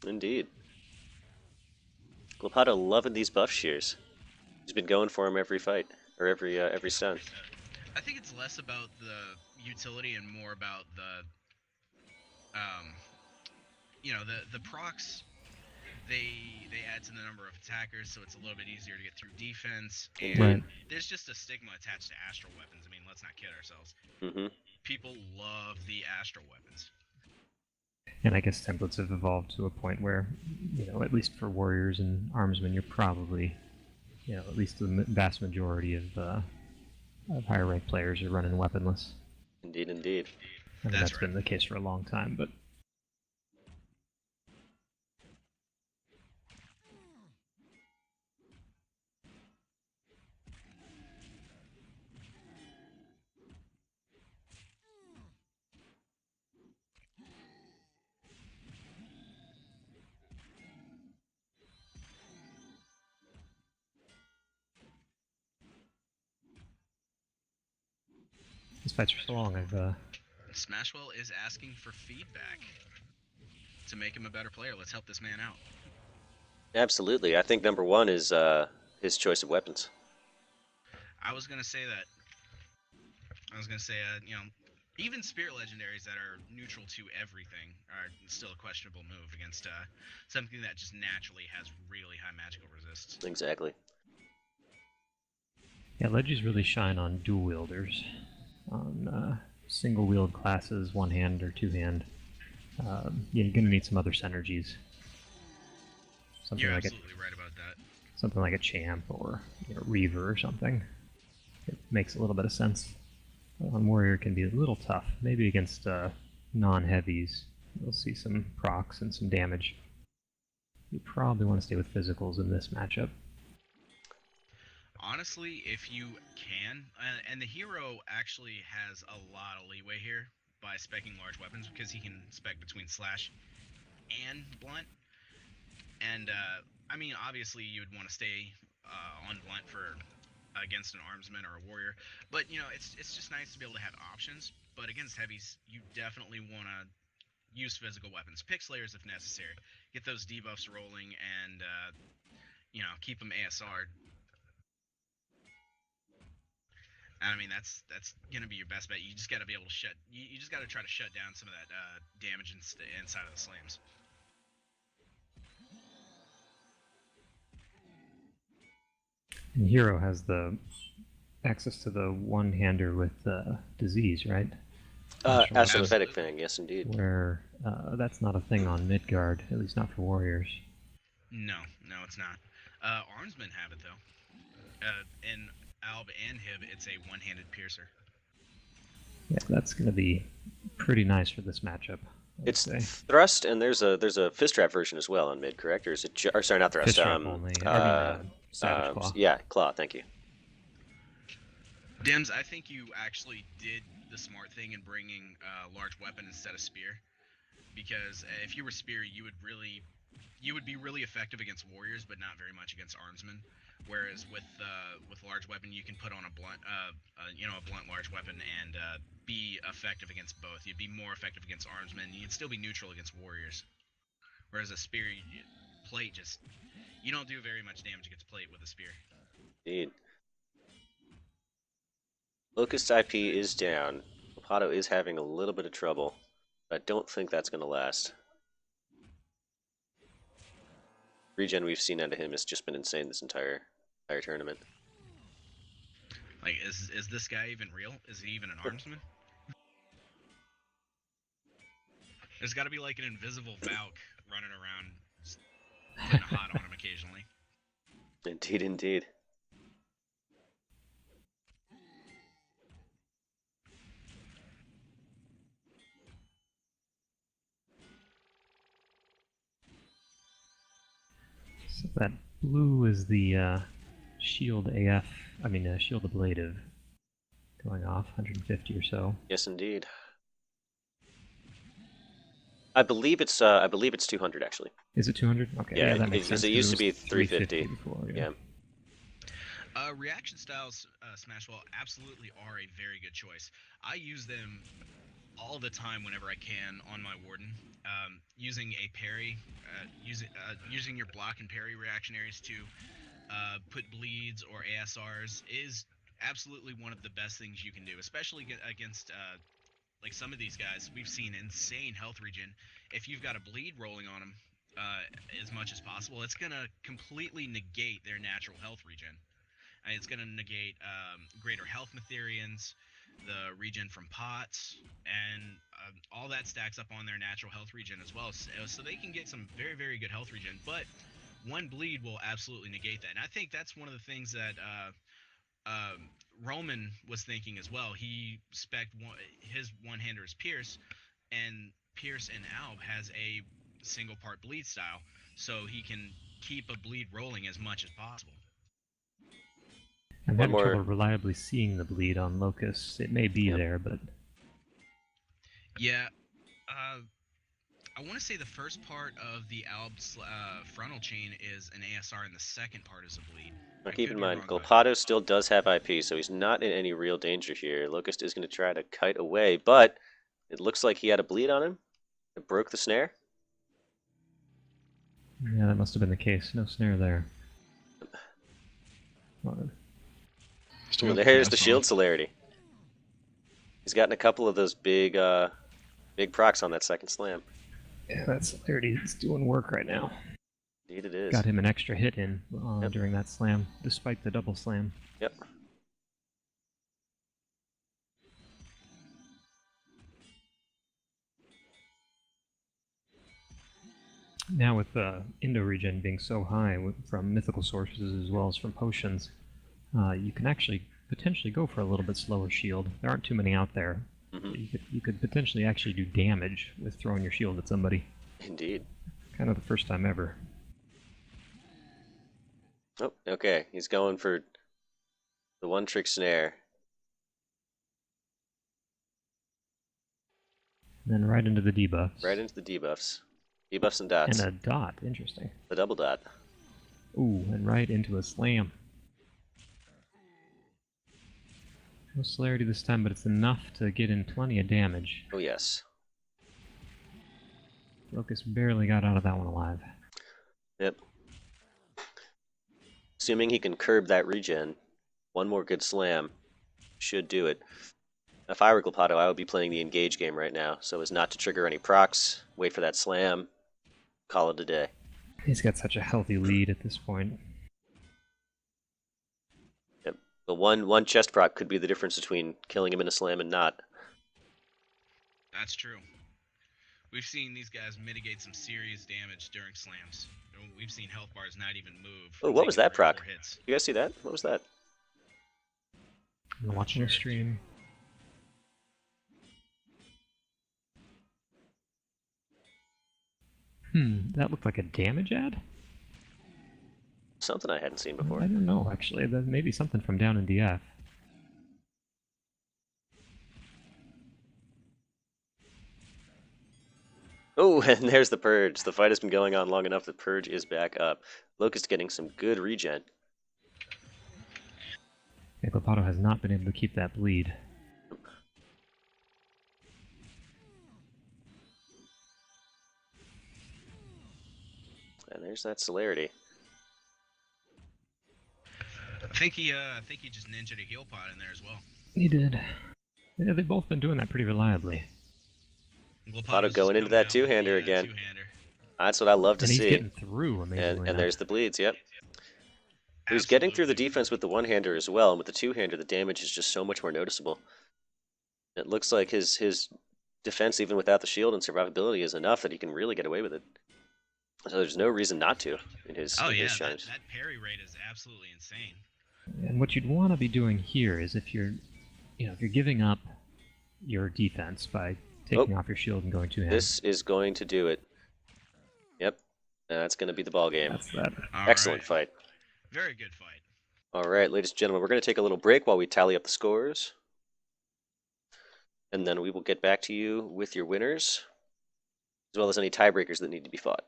Indeed. Glapado loving these buff shears. He's been going for him every fight, or every stun. I think it's less about the utility and more about the procs. They add to the number of attackers, so it's a little bit easier to get through defense. And right. There's just a stigma attached to astral weapons. I mean, let's not kid ourselves. Mm-hmm. People love the astral weapons. And I guess templates have evolved to a point where, at least for warriors and armsmen, you're probably, at least the vast majority of higher ranked players are running weaponless. Indeed. I mean, that's been the case for a long time, but. These fights are so long, Smashwell is asking for feedback to make him a better player. Let's help this man out. Absolutely. I think number one is his choice of weapons. I was gonna say, even Spirit Legendaries that are neutral to everything are still a questionable move against something that just naturally has really high magical resist. Exactly. Yeah, Legis really shine on dual wielders. On single wield classes, one hand or two hand. You're going to need some other synergies. You're absolutely right about that. Something like a champ or Reaver or something. It makes a little bit of sense. On warrior, it can be a little tough. Maybe against non-heavies, you'll see some procs and some damage. You probably want to stay with physicals in this matchup. Honestly, if you can, and the hero actually has a lot of leeway here by speccing large weapons because he can spec between slash and blunt. And I mean, obviously, you would want to stay on blunt for against an armsman or a warrior, but it's just nice to be able to have options. But against heavies, you definitely want to use physical weapons, pick slayers if necessary, get those debuffs rolling, and keep them ASR'd. I mean, that's gonna be your best bet. You just gotta be able to you just gotta try to shut down some of that damage inside of the slams. And hero has the access to the one-hander with disease, right? Astral Pathetic Fang, yes indeed. Where that's not a thing on Midgard, at least not for warriors. No, it's not. Armsmen have it though. In Alb and Hib, it's a one-handed piercer. Yeah, that's going to be pretty nice for this matchup. It's thrust, and there's a fist trap version as well on mid, correct? Or is it? Or sorry, not thrust. Fist trap only. Savage Claw. Yeah, claw. Thank you. Dims, I think you actually did the smart thing in bringing large weapon instead of spear, because if you were spear, you would really you would be really effective against warriors, but not very much against armsmen. Whereas with large weapon, you can put on a blunt, a blunt large weapon and be effective against both. You'd be more effective against armsmen. You'd still be neutral against warriors. Whereas a spear, plate you don't do very much damage against plate with a spear. Indeed. Locust IP is down. Lepato is having a little bit of trouble. I don't think that's going to last. Regen we've seen out of him has just been insane this entire tournament. Like, is this guy even real? Is he even an armsman? There's got to be like an invisible Valk running around, just putting a hot on him occasionally. Indeed, indeed. So that blue is the shield AF, shield ablative going off, 150 or so. Yes, indeed. I believe it's 200 actually. Is it 200? Okay, Yeah, that makes sense. It used to be 350 before, yeah. Reaction styles, Smashwell, absolutely are a very good choice. I use them all the time whenever I can on my Warden. Using a parry, using your block and parry reactionaries to put bleeds or ASRs is absolutely one of the best things you can do, especially against like some of these guys. We've seen insane health regen. If you've got a bleed rolling on them as much as possible, it's going to completely negate their natural health regen. And it's going to negate greater health Mytherians, the regen from pots, and all that stacks up on their natural health regen as well. So they can get some very, very good health regen, but one bleed will absolutely negate that. And I think that's one of the things that Roman was thinking as well. He spec'd his one-hander is Pierce, and Pierce in Alb has a single part bleed style, so he can keep a bleed rolling as much as possible. I'm having trouble reliably seeing the bleed on Locust. It may be there, but... Yeah, I want to say the first part of the Alb's frontal chain is an ASR, and the second part is a bleed. Now keep in mind, Lepato still does have IP, so he's not in any real danger here. Locust is going to try to kite away, but it looks like he had a bleed on him. It broke the snare. Yeah, that must have been the case. No snare there. Well, there's the shield celerity. He's gotten a couple of those big procs on that second slam. Yeah, that celerity is doing work right now. Indeed it is. Got him an extra hit in during that slam, despite the double slam. Yep. Now with Indo regen being so high from mythical sources as well as from potions, you can actually potentially go for a little bit slower shield. There aren't too many out there. Mm-hmm. You could potentially actually do damage with throwing your shield at somebody. Indeed. Kind of the first time ever. Oh, okay. He's going for the one-trick snare. And then right into the debuffs. Right into the debuffs. Debuffs and dots. And a dot. Interesting. The double dot. Ooh, and right into a slam. No celerity this time, but it's enough to get in plenty of damage. Oh, yes. Locust barely got out of that one alive. Yep. Assuming he can curb that regen, one more good slam should do it. If I were Lepato, I would be playing the engage game right now, so as not to trigger any procs, wait for that slam, call it a day. He's got such a healthy lead at this point. Yep. The one chest proc could be the difference between killing him in a slam and not. That's true. We've seen these guys mitigate some serious damage during slams. We've seen health bars not even move. Oh, what was that proc? You guys see that? What was that? I'm watching a stream. That looked like a damage ad? Something I hadn't seen before. I don't know, actually. That may be something from down in DF. Oh, and there's the Purge. The fight has been going on long enough. The Purge is back up. Locust getting some good regen. Yeah, Clopato has not been able to keep that bleed. And there's that celerity. I think he just ninja'd a heal pod in there as well. He did. Yeah, they've both been doing that pretty reliably. Clopato going into that two-hander again. That's what I love to and he's see. getting through, amazingly. And there's the bleeds, yep. He's getting through the defense with the one-hander as well, and with the two-hander, the damage is just so much more noticeable. It looks like his defense, even without the shield and survivability, is enough that he can really get away with it. So there's no reason not to in his shines. That parry rate is absolutely insane. And what you'd want to be doing here is if you're giving up your defense by taking off your shield and going two-handed. This is going to do it. Yep, that's going to be the ball game. That's that. Excellent fight. Very good fight. All right, ladies and gentlemen, we're going to take a little break while we tally up the scores. And then we will get back to you with your winners, as well as any tiebreakers that need to be fought.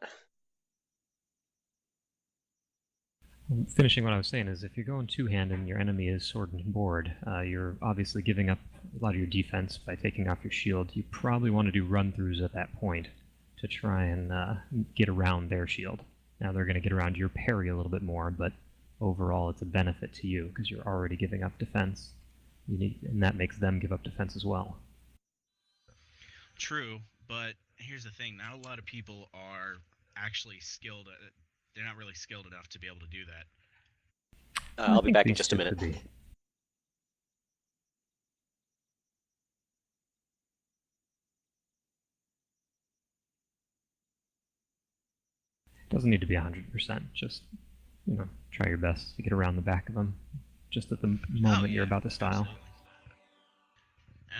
Finishing what I was saying is if you're going two-handed and your enemy is sword and board, you're obviously giving up a lot of your defense by taking off your shield. You probably want to do run-throughs at that point to try and get around their shield. Now they're going to get around your parry a little bit more, but overall it's a benefit to you because you're already giving up defense. And that makes them give up defense as well. True, but here's the thing. Not a lot of people are actually skilled. They're not really skilled enough to be able to do that. I'll be back in just a minute. Doesn't need to be 100%. Just, try your best to get around the back of them just at the moment you're about to style.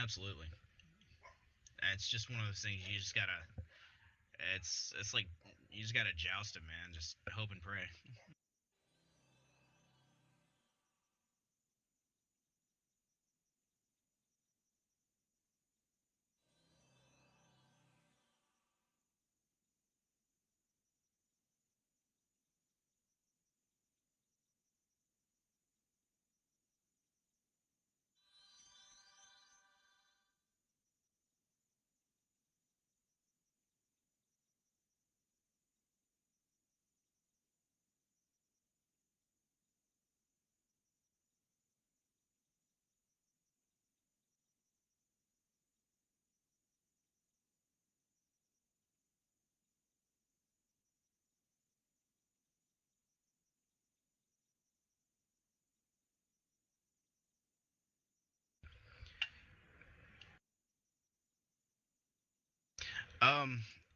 Absolutely. It's just one of those things you just gotta. It's like you just gotta joust it, man. Just hope and pray.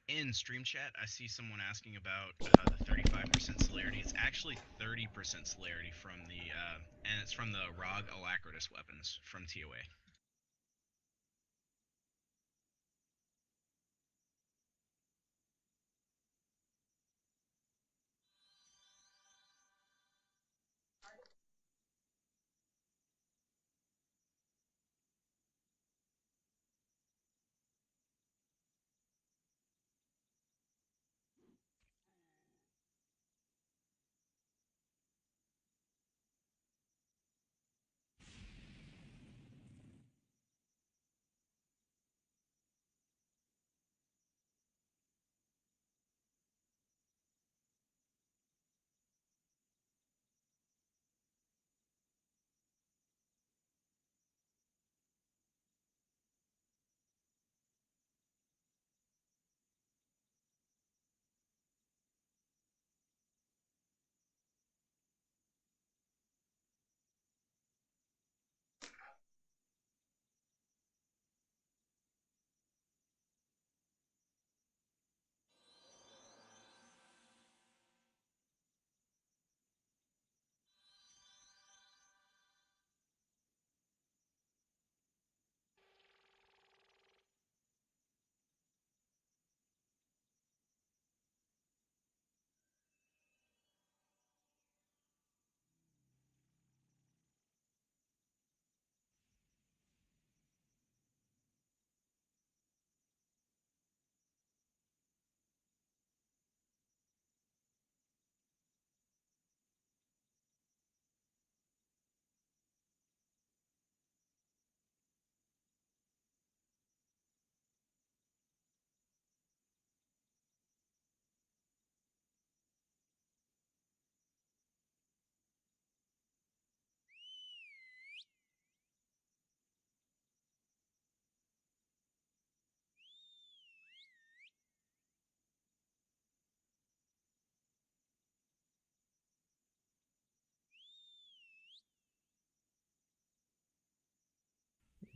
In stream chat, I see someone asking about the 35% celerity. It's actually 30% celerity from and it's from the ROG Alacritus weapons from TOA.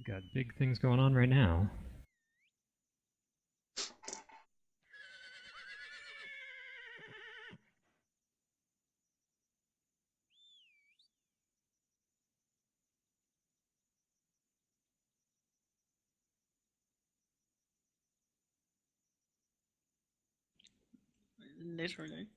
Got big things going on right now. Literally.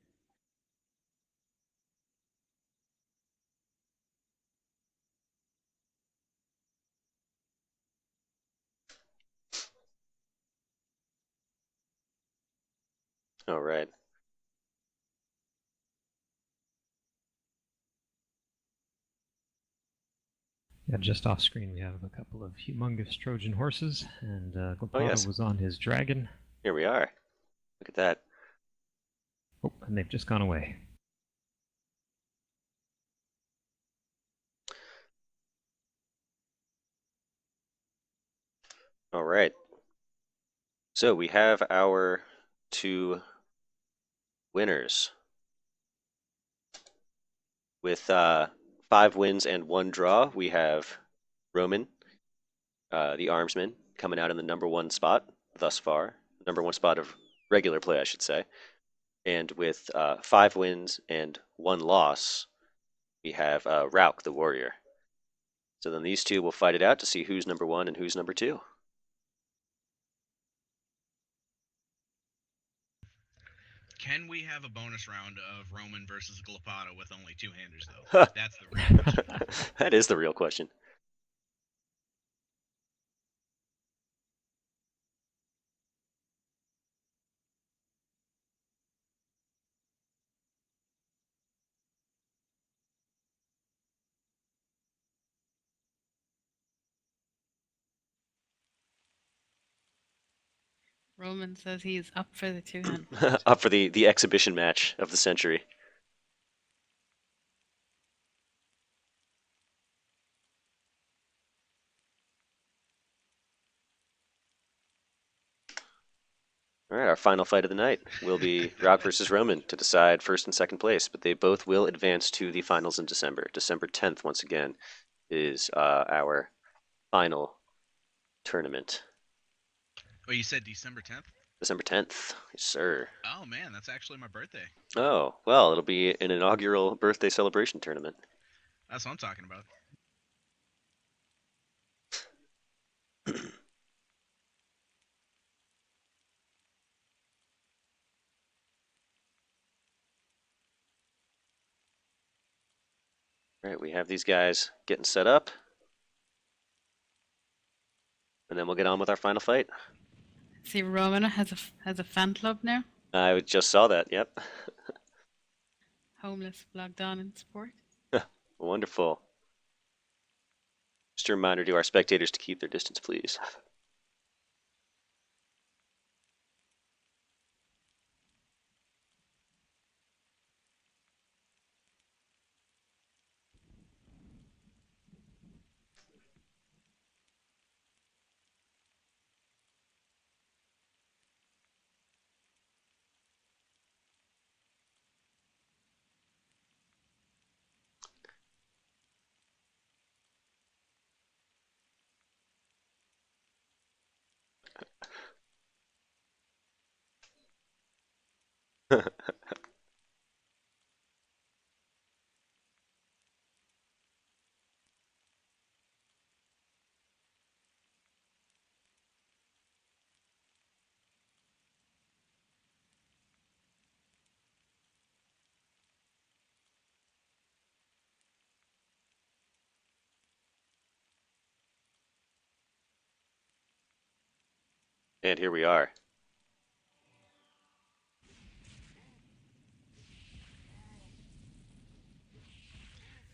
All right. Yeah, just off screen we have a couple of humongous Trojan horses, and Oh, yes. Glapado was on his dragon. Here we are. Look at that. Oh, and they've just gone away. All right. So we have our 2 winners with 5 wins and 1 draw. We have Roman, the Armsman, coming out in the #1 spot thus far. #1 spot of regular play, I should say. And with 5 wins and 1 loss, we have Rauk, the Warrior. So then these two will fight it out to see who's #1 and who's #2. Can we have a bonus round of Roman versus Glapado with only 2-handers, though? That's the real question. That is the real question. Roman says he's up for the 2-hand. Up for the exhibition match of the century. All right, our final fight of the night will be Rauk versus Roman to decide 1st and 2nd place, but they both will advance to the finals in December. December 10th, once again, is our final tournament. Oh, you said December 10th? December 10th, yes, sir. Oh, man, that's actually my birthday. Oh, well, it'll be an inaugural birthday celebration tournament. That's what I'm talking about. All right, we have these guys getting set up. And then we'll get on with our final fight. See, Roman has a fan club now. I just saw that, yep. Homeless blogged on in sport. Wonderful. Just a reminder to our spectators to keep their distance, please. And here we are.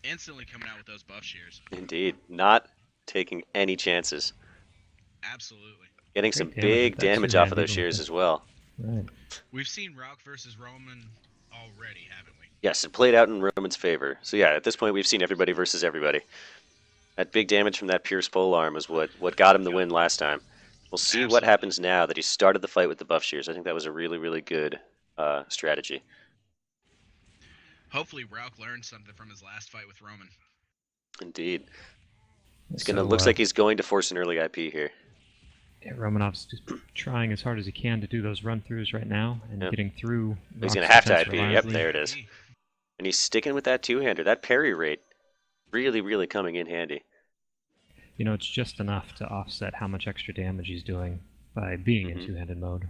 Instantly coming out with those buff shears. Indeed. Not taking any chances. Absolutely. Getting Great some damage big with that damage off of two-handed those shears with as well. Right. We've seen Rauk versus Roman already, haven't we? Yes, it played out in Roman's favor. So yeah, at this point we've seen everybody versus everybody. That big damage from that Pierce polearm is what got him the win last time. We'll see what Absolutely. happens now that he started the fight with the buff shears. I think that was a really, really good strategy. Hopefully Rauk learned something from his last fight with Roman. Indeed. He's gonna. Looks like he's going to force an early IP here. Yeah, Romanov's just trying as hard as he can to do those run-throughs right now and getting through. He's Rock's gonna have to defense IP. reliably. Yep, there it is. And he's sticking with that two-hander. That parry rate, really coming in handy. You know, it's just enough to offset how much extra damage he's doing by being in two-handed mode.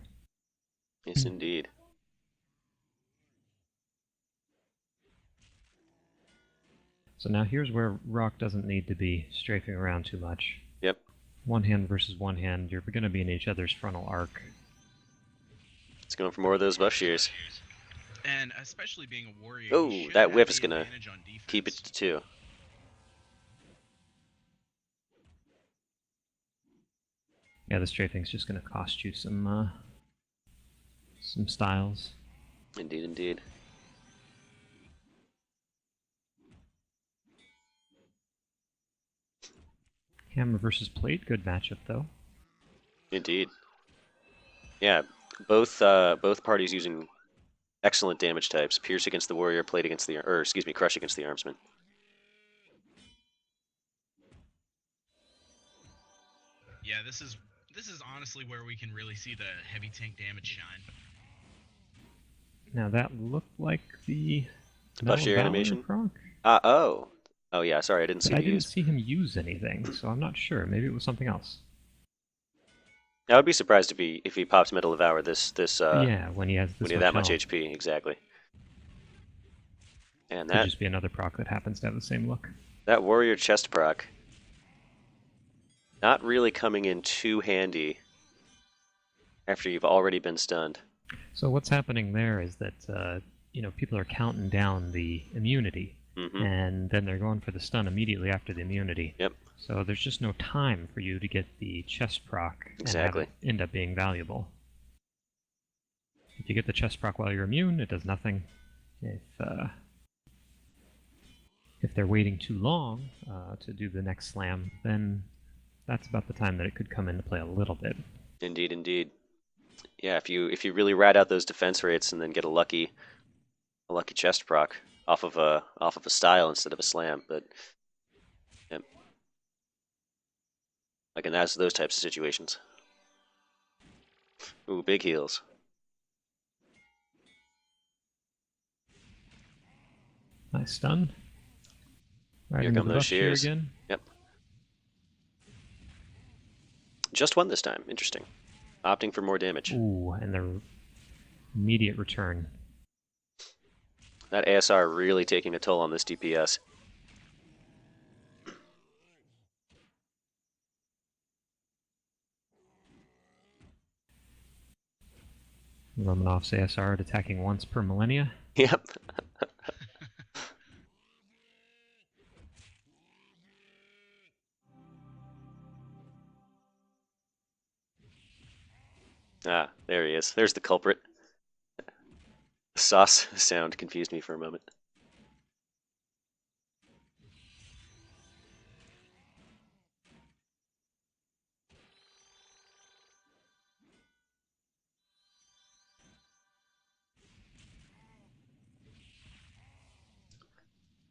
Yes, indeed. So now here's where Rock doesn't need to be strafing around too much. Yep. One hand versus one hand, you're going to be in each other's frontal arc. It's going for more of those buff shears. And especially being a warrior. Oh, that whip is gonna keep it to 2. Yeah, the strafing's just going to cost you some styles. Indeed. Hammer versus plate, good matchup though. Indeed. Yeah, both parties using excellent damage types. Pierce against the warrior, plate against the, or excuse me, crush against the armsman. Yeah, this is honestly where we can really see the heavy tank damage shine. Now that looked like the buff shear animation. Proc. Oh yeah. Sorry, I didn't see. I didn't see him use anything, so I'm not sure. Maybe it was something else. I would be surprised if he pops Metal Devour this yeah, when he has that much HP, exactly. And could that just be another proc that happens to have the same look. That warrior chest proc, not really coming in too handy after you've already been stunned. So what's happening there is that people are counting down the immunity, and then they're going for the stun immediately after the immunity. Yep. So there's just no time for you to get the chest proc and have it end up being valuable. If you get the chest proc while you're immune, it does nothing. If they're waiting too long to do the next slam, then that's about the time that it could come into play a little bit. Indeed. Yeah, if you really rat out those defense rates and then get a lucky chest proc off of a style instead of a slam, but yeah. Like in those types of situations. Ooh, big heals. Nice stun. Right Here come those shears. Again. Yep. Just one this time. Interesting. Opting for more damage. Ooh, and the immediate return. That ASR really taking a toll on this DPS. Romanov's ASR attacking once per millennia. Yep. Ah, there he is. There's the culprit. The sauce sound confused me for a moment.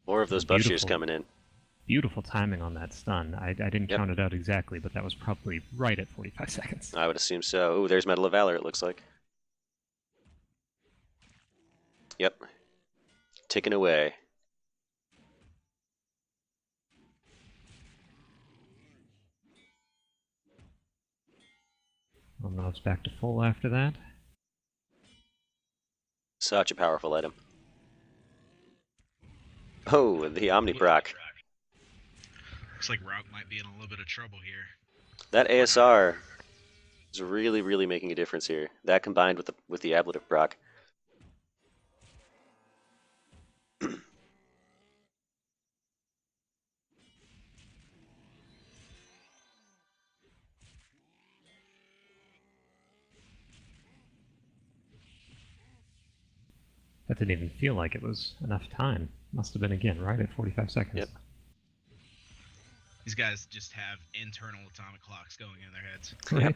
More of those buff shears coming in. Beautiful timing on that stun. I didn't count it out exactly, but that was probably right at 45 seconds. I would assume so. Ooh, there's Medal of Valor, it looks like. Yep. Ticking away. Romanov's back to full after that. Such a powerful item. Oh, the Omni proc. Looks like Rock might be in a little bit of trouble here. That ASR is really making a difference here. That combined with the ablative proc. That didn't even feel like it was enough time. Must have been, again, right at 45 seconds. Yep. These guys just have internal atomic clocks going in their heads. Right.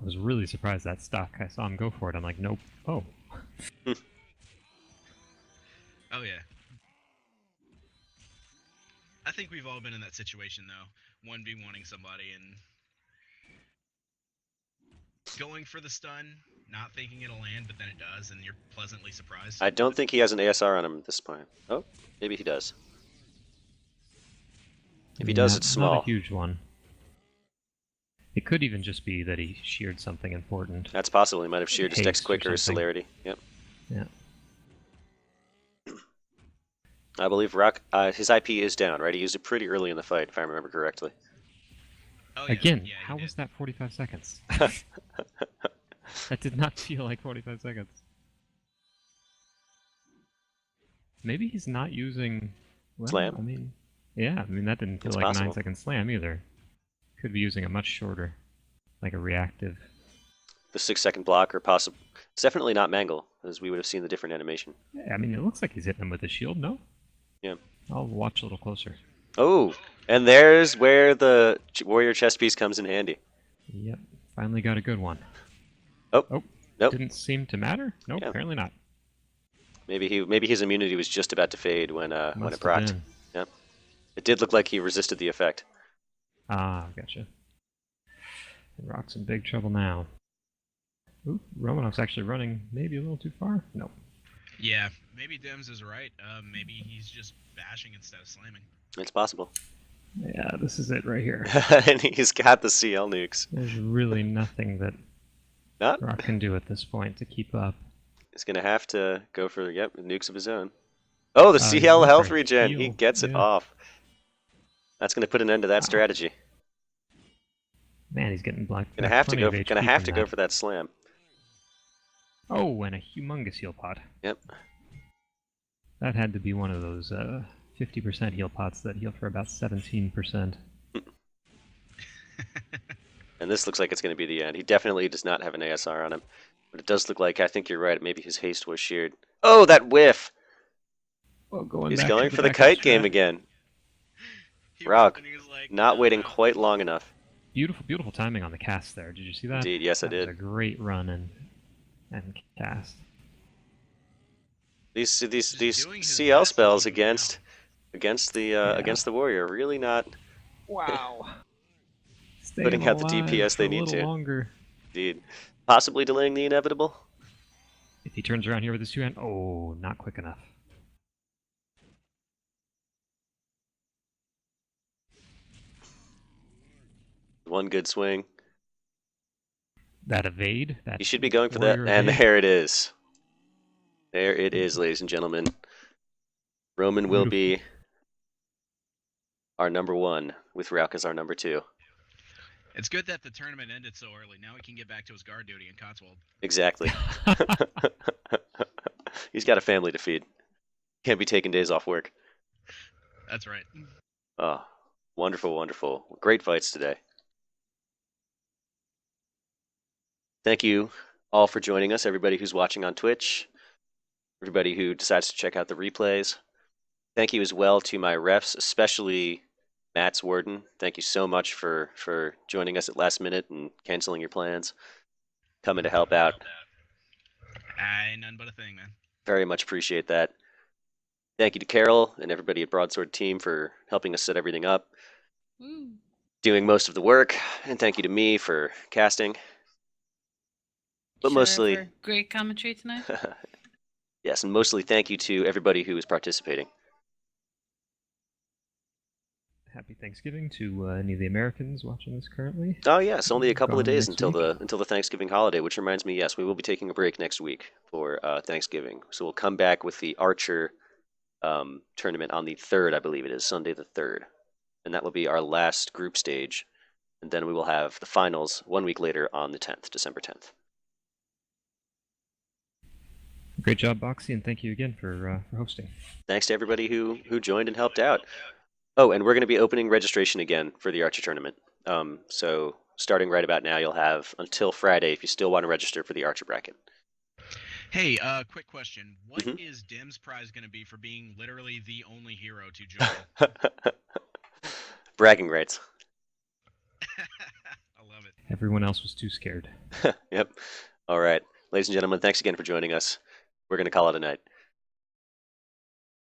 I was really surprised that stuck. I saw him go for it. I'm like, nope. Oh. Oh, yeah. I think we've all been in that situation though. 1v1ing somebody and going for the stun, not thinking it'll land, but then it does, and you're pleasantly surprised. I don't think he has an ASR on him at this point. Oh, maybe he does. If he does, it's small. Not a huge one. It could even just be that he sheared something important. That's possible. He might have sheared his Dex Haste or Quick or his something. Celerity. Yep. Yeah. I believe Rock, his IP is down, right? He used it pretty early in the fight, if I remember correctly. Oh, yeah. Again, Yeah, he how did. was that 45 seconds? That did not feel like 45 seconds. Maybe he's not using... Well, Slam? I mean, yeah, I mean, that didn't feel It's like possible. 9-second slam either. Could be using a much shorter, like a reactive. The 6-second block, or possible. It's definitely not Mangle, as we would have seen the different animation. Yeah, I mean, it looks like he's hitting him with his shield, no? Yeah. I'll watch a little closer. Oh, and there's where the warrior chest piece comes in handy. Yep, finally got a good one. Oh, nope. Didn't seem to matter? Nope, Yeah. apparently not. Maybe his immunity was just about to fade when it Must have procced. been. Yep. It did look like he resisted the effect. Ah, gotcha. Rock's in big trouble now. Ooh, Romanov's actually running maybe a little too far? No. Yeah, maybe Dims is right. Maybe he's just bashing instead of slamming. It's possible. Yeah, this is it right here. And he's got the CL nukes. There's really nothing that Not? Rock can do at this point to keep up. He's going to have to go for, nukes of his own. Oh, the He's CL going health for regen. He heal, gets it yeah. off. That's going to put an end to that Wow. strategy. Man, he's getting black. Gonna have to go. plenty of Gonna HP have from to go that. for that slam. Oh, and a humongous heal pot. Yep. That had to be one of those 50% heal pots that heal for about 17%. And this looks like it's going to be the end. He definitely does not have an ASR on him, but it does look like, I think you're right, maybe his haste was sheared. Oh, that whiff! Well, going He's back going to for the backup kite game strat. again. He Rock, was like, not no, waiting no. quite long enough. Beautiful, beautiful timing on the cast there. Did you see that? Indeed, yes, I That was did. a great run and cast. These doing his CL best to spells keep him against the warrior really not Wow. putting out the DPS they need to. Longer. indeed possibly delaying the inevitable. If he turns around here with his two hand, oh, not quick enough. One good swing. That evade. That He should be going for that, warrior and evade. there it is. There it is, ladies and gentlemen. Roman will be our number 1, with Rauk as our number 2. It's good that the tournament ended so early. Now he can get back to his guard duty in Cotswold. Exactly. He's got a family to feed. Can't be taking days off work. That's right. Oh, wonderful, wonderful. Great fights today. Thank you all for joining us, everybody who's watching on Twitch, everybody who decides to check out the replays. Thank you as well to my refs, especially Matt's Warden. Thank you so much for joining us at last minute and canceling your plans, coming to help out. None but a thing, man. Very much appreciate that. Thank you to Carol and everybody at Broadsword Team for helping us set everything up, Woo. doing most of the work, and thank you to me for casting. But Sheriff, mostly, for great commentary tonight. yes, and mostly thank you to everybody who is participating. Happy Thanksgiving to any of the Americans watching this currently. Oh yes, only a couple of Gone days next until the Thanksgiving holiday, which reminds me, yes, we will be taking a break next week for Thanksgiving. So we'll come back with the Archer tournament on the 3rd, I believe it is, Sunday the 3rd. And that will be our last group stage. And then we will have the finals 1 week later on the 10th, December 10th. Great job, Boxy, and thank you again for hosting. Thanks to everybody who joined and helped out. Oh, and we're going to be opening registration again for the Archer tournament. So starting right about now, you'll have until Friday if you still want to register for the Archer bracket. Hey, quick question. What is Dim's prize going to be for being literally the only hero to join? Bragging rights. I love it. Everyone else was too scared. Yep. All right. Ladies and gentlemen, thanks again for joining us. We're going to call it a night.